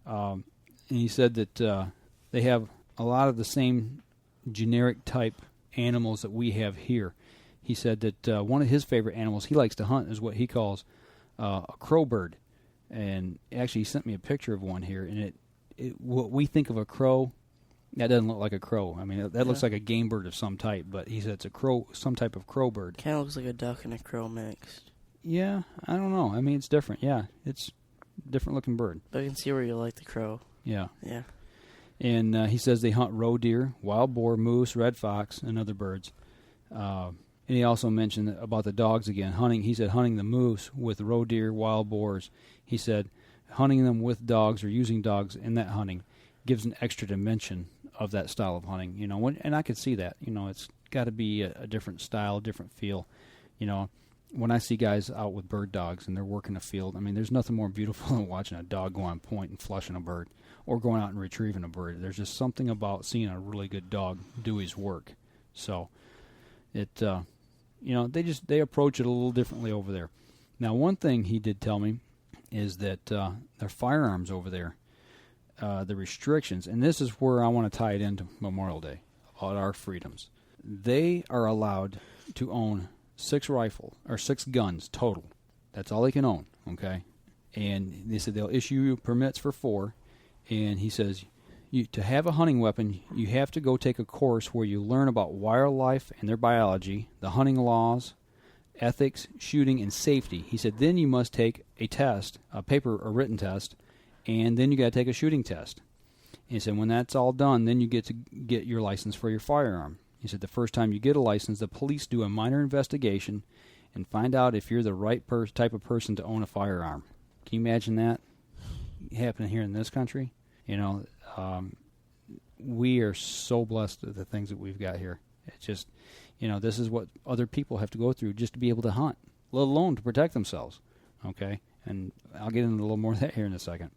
And he said that they have a lot of the same generic type animals that we have here. He said that one of his favorite animals he likes to hunt is what he calls a crow bird. And actually, he sent me a picture of one here, and what we think of a crow, that doesn't look like a crow. I mean, that looks like a game bird of some type, but he said it's a crow, some type of crow bird. Kind of looks like a duck and a crow mixed. Yeah, I don't know. I mean, it's different. Yeah, it's a different looking bird. But I can see where you like the crow. Yeah. Yeah. And he says they hunt roe deer, wild boar, moose, red fox, and other birds. And he also mentioned about the dogs again. He said hunting the moose with roe deer, wild boars. He said hunting them with dogs or using dogs in that hunting gives an extra dimension of that style of hunting. You know, and I could see that. You know, it's got to be a different style, different feel. You know, when I see guys out with bird dogs and they're working a field, I mean, there's nothing more beautiful than watching a dog go on point and flushing a bird or going out and retrieving a bird. There's just something about seeing a really good dog do his work. So it, you know, they approach it a little differently over there. Now, one thing he did tell me is that their firearms over there, the restrictions, and this is where I want to tie it into Memorial Day, about our freedoms. They are allowed to own 6 guns total. That's all they can own, okay? And they said they'll issue you permits for 4. And he says, to have a hunting weapon, you have to go take a course where you learn about wildlife and their biology, the hunting laws, ethics, shooting, and safety. He said then you must take a test, a written test, and then you got to take a shooting test. And he said when that's all done, then you get to get your license for your firearm. He said the first time you get a license, the police do a minor investigation and find out if you're the right type of person to own a firearm. Can you imagine that happening here in this country? We are so blessed with the things that we've got here. It's just, this is what other people have to go through just to be able to hunt, let alone to protect themselves. Okay? And I'll get into a little more of that here in a second.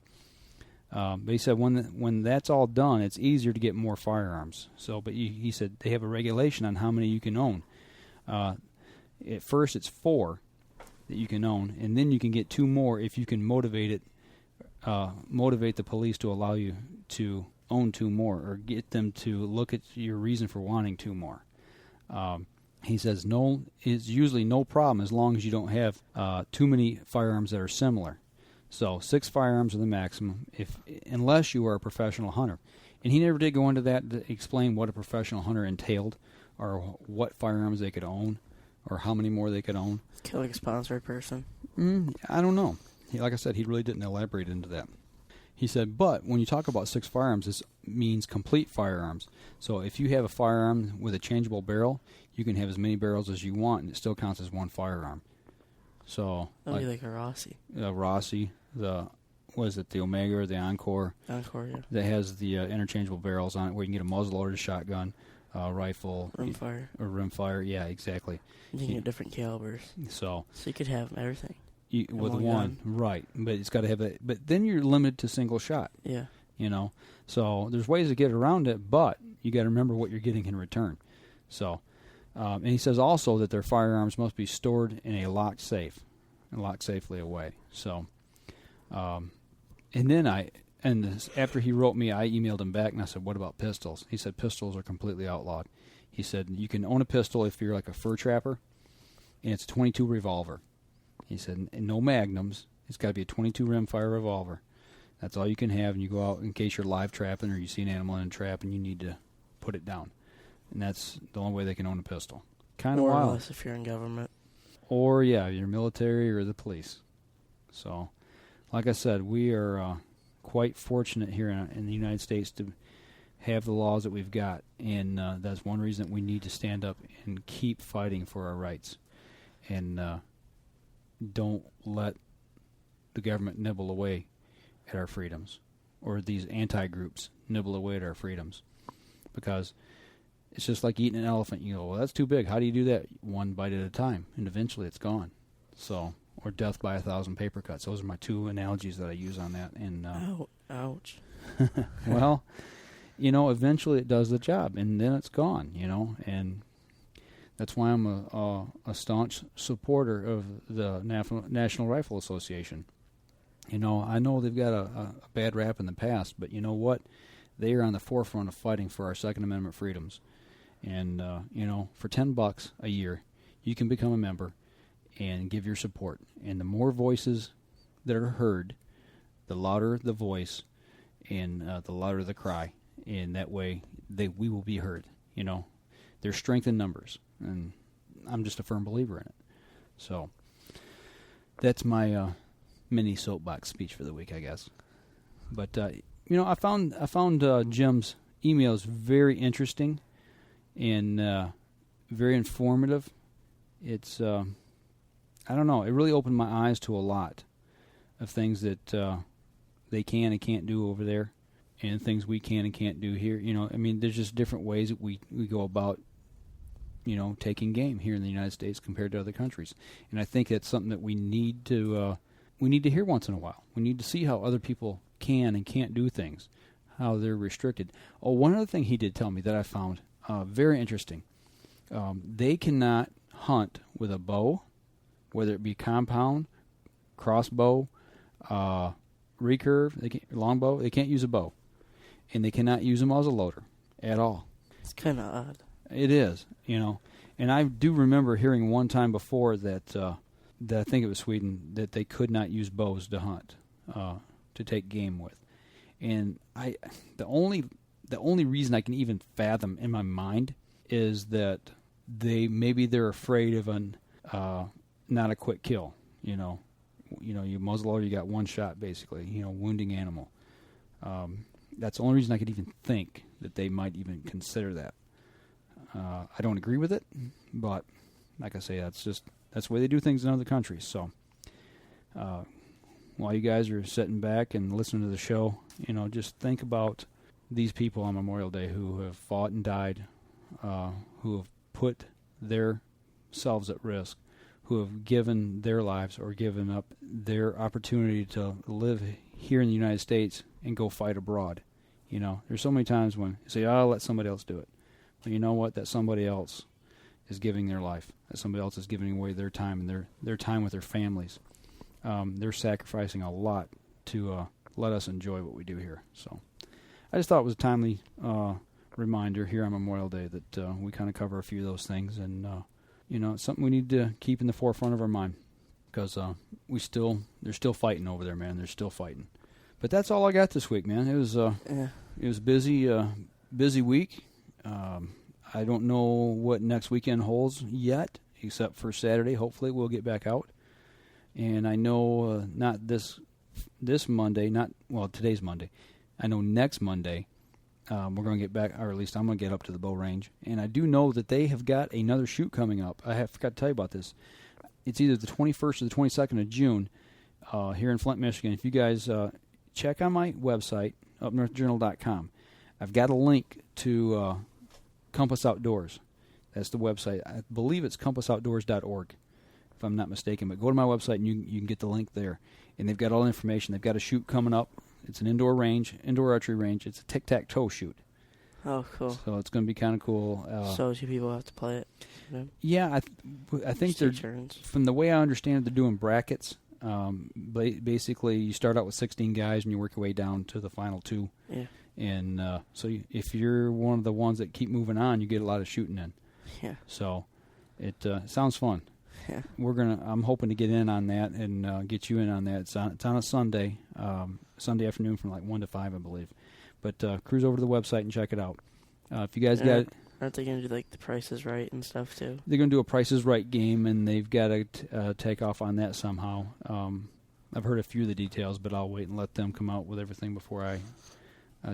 But he said when that's all done, it's easier to get more firearms. But he said they have a regulation on how many you can own. At first, it's 4 that you can own, and then you can get 2 more if you can motivate the police to allow you to own 2 more, or get them to look at your reason for wanting 2 more. He says it's usually no problem as long as you don't have too many firearms that are similar. So 6 firearms are the maximum, unless you are a professional hunter. And he never did go into that to explain what a professional hunter entailed, or what firearms they could own, or how many more they could own. Killing a sponsored person. I don't know. Like I said, he really didn't elaborate into that. He said, but when you talk about 6 firearms, this means complete firearms. So if you have a firearm with a changeable barrel, you can have as many barrels as you want, and it still counts as one firearm. So that'd be like a Rossi. Rossi, the Omega or the Encore? Encore, yeah. That has the interchangeable barrels on it, where you can get a muzzleloader shotgun, rifle, rimfire. Yeah, exactly. You can get different calibers. So you could have everything. With one, right? But it's got to have that. But then you're limited to single shot. Yeah. So there's ways to get around it, but you got to remember what you're getting in return. So, and he says also that their firearms must be stored in a locked safe, and locked safely away. So, and then after he wrote me, I emailed him back and I said, "What about pistols?" He said pistols are completely outlawed. He said you can own a pistol if you're like a fur trapper, and it's a .22 revolver. He said, no magnums. It's got to be a .22 rimfire revolver. That's all you can have, and you go out in case you're live trapping or you see an animal in a trap and you need to put it down. And that's the only way they can own a pistol. Kind of wild. Or less if you're in government. Or, you're military or the police. So, like I said, we are quite fortunate here in the United States to have the laws that we've got. And that's one reason that we need to stand up and keep fighting for our rights. And don't let the government nibble away at our freedoms, or these anti-groups nibble away at our freedoms, because it's just like eating an elephant. You go, well, that's too big. How do you do that? One bite at a time, and eventually it's gone. So, or death by 1,000 paper cuts. Those are my 2 analogies that I use on that. And ouch. Well, eventually it does the job, and then it's gone. And that's why I'm a staunch supporter of the National Rifle Association. I know they've got a bad rap in the past, but you know what? They are on the forefront of fighting for our Second Amendment freedoms. And, for $10 a year, you can become a member and give your support. And the more voices that are heard, the louder the voice and the louder the cry. And that way we will be heard. There's strength in numbers. And I'm just a firm believer in it. So that's my mini soapbox speech for the week, I guess. But I found Jim's emails very interesting and very informative. It's I don't know. It really opened my eyes to a lot of things that they can and can't do over there, and things we can and can't do here. There's just different ways that we go about taking game here in the United States compared to other countries. And I think that's something that we need to hear once in a while. We need to see how other people can and can't do things, how they're restricted. Oh, one other thing he did tell me that I found very interesting. They cannot hunt with a bow, whether it be compound, crossbow, recurve, longbow. They can't use a bow. And they cannot use a muzzle loader at all. It's kind of odd. It is, And I do remember hearing one time before that I think it was Sweden, that they could not use bows to hunt, to take game with. And the only reason I can even fathom in my mind is that they're afraid of not a quick kill. You muzzleloader, you got one shot basically. Wounding animal. That's the only reason I could even think that they might even consider that. I don't agree with it, but like I say, that's the way they do things in other countries. So while you guys are sitting back and listening to the show, just think about these people on Memorial Day who have fought and died, who have put their selves at risk, who have given their lives or given up their opportunity to live here in the United States and go fight abroad. There's so many times when you say, "Oh, let somebody else do it." Well, you know what? That somebody else is giving their life. That somebody else is giving away their time and their time with their families. They're sacrificing a lot to let us enjoy what we do here. So I just thought it was a timely reminder here on Memorial Day that we kind of cover a few of those things. And, it's something we need to keep in the forefront of our mind because they're still fighting over there, man. They're still fighting. But that's all I got this week, man. It was busy week. I don't know what next weekend holds yet, except for Saturday. Hopefully we'll get back out. And I know not this Monday, today's Monday. I know next Monday we're going to get back, or at least I'm going to get up to the bow range. And I do know that they have got another shoot coming up. I forgot to tell you about this. It's either the 21st or the 22nd of June here in Flint, Michigan. If you guys check on my website, upnorthjournal.com, I've got a link to Compass Outdoors. That's the website. I believe it's compassoutdoors.org, if I'm not mistaken. But go to my website and you can get the link there. And they've got all the information. They've got a shoot coming up. It's an indoor archery range. It's a tic-tac-toe shoot. Oh, cool. So it's going to be kind of cool. So two people have to play it? Yeah, I think they're, from the way I understand it, they're doing brackets. Basically, you start out with 16 guys and you work your way down to the final two. Yeah. And so if you're one of the ones that keep moving on, you get a lot of shooting in. Yeah. So it sounds fun. Yeah. I'm hoping to get in on that and get you in on that. It's on a Sunday, Sunday afternoon from like 1 to 5, I believe. But cruise over to the website and check it out. If you guys got, aren't they going to do like the Price is Right and stuff too? They're going to do a Price is Right game, and they've got to take off on that somehow. I've heard a few of the details, but I'll wait and let them come out with everything before I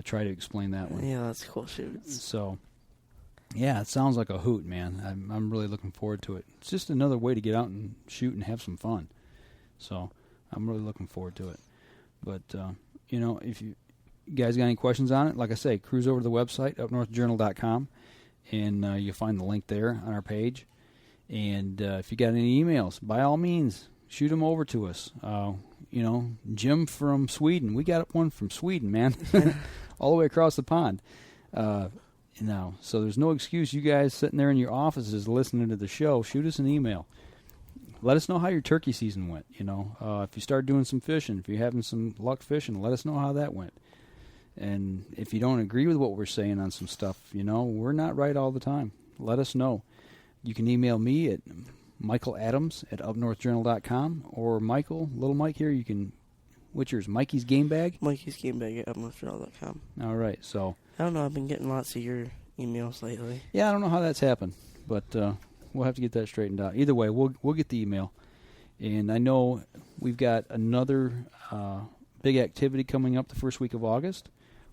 try to explain that one. Yeah, that's cool shoots. So, yeah, it sounds like a hoot, man. I'm really looking forward to it. It's just another way to get out and shoot and have some fun. So, I'm really looking forward to it. But, if you guys got any questions on it, like I say, cruise over to the website, upnorthjournal.com, and you'll find the link there on our page. And if you got any emails, by all means, shoot them over to us. Jim from Sweden. We got one from Sweden, man, all the way across the pond. So there's no excuse. You guys sitting there in your offices listening to the show, shoot us an email. Let us know how your turkey season went. If you start doing some fishing, if you're having some luck fishing, let us know how that went. And if you don't agree with what we're saying on some stuff, we're not right all the time. Let us know. You can email me at michaeladams@upnorthjournal.com, or Michael, little Mike here, you can, what's yours, Mikey's Game Bag? Mikey's Game Bag at upnorthjournal.com. All right, so. I don't know, I've been getting lots of your emails lately. Yeah, I don't know how that's happened, but we'll have to get that straightened out. Either way, we'll get the email. And I know we've got another big activity coming up the first week of August,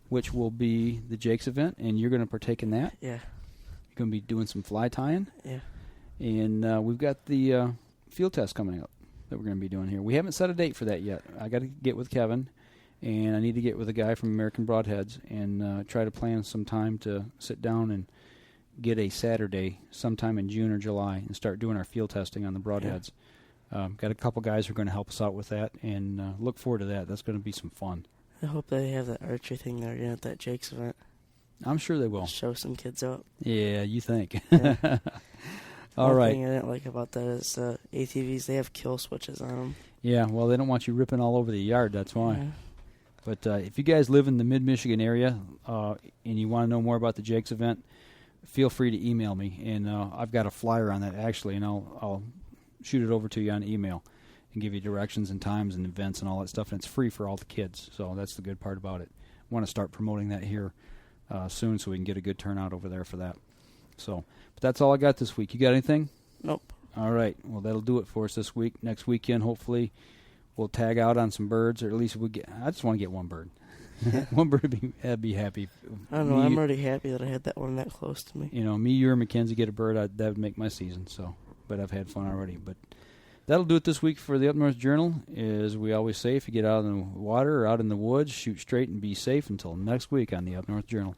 which will be the Jake's event, and you're going to partake in that. Yeah. You're going to be doing some fly tying. Yeah. And we've got the field test coming up that we're going to be doing here. We haven't set a date for that yet. I got to get with Kevin, and I need to get with a guy from American Broadheads and try to plan some time to sit down and get a Saturday sometime in June or July and start doing our field testing on the Broadheads. Yeah. Got a couple guys who are going to help us out with that, and look forward to that. That's going to be some fun. I hope they have that archery thing there again at that Jake's event. I'm sure they will. Show some kids up. Yeah, you think. Yeah. All right. One thing I didn't like about that is ATVs, they have kill switches on them. Yeah, well, they don't want you ripping all over the yard, that's why. Yeah. But if you guys live in the mid-Michigan area and you want to know more about the Jake's event, feel free to email me. And I've got a flyer on that, actually, and I'll shoot it over to you on email and give you directions and times and events and all that stuff, and it's free for all the kids. So that's the good part about it. I want to start promoting that here soon so we can get a good turnout over there for that. So, but that's all I got this week. You got anything? Nope. All right. Well, that'll do it for us this week. Next weekend, hopefully, we'll tag out on some birds, or at least I just want to get one bird. One bird would be happy. I don't know. I'm already happy that I had that one that close to me. Me, you, or Mackenzie get a bird, that would make my season. So, but I've had fun already. But that'll do it this week for the Up North Journal. As we always say, if you get out in the water or out in the woods, shoot straight and be safe until next week on the Up North Journal.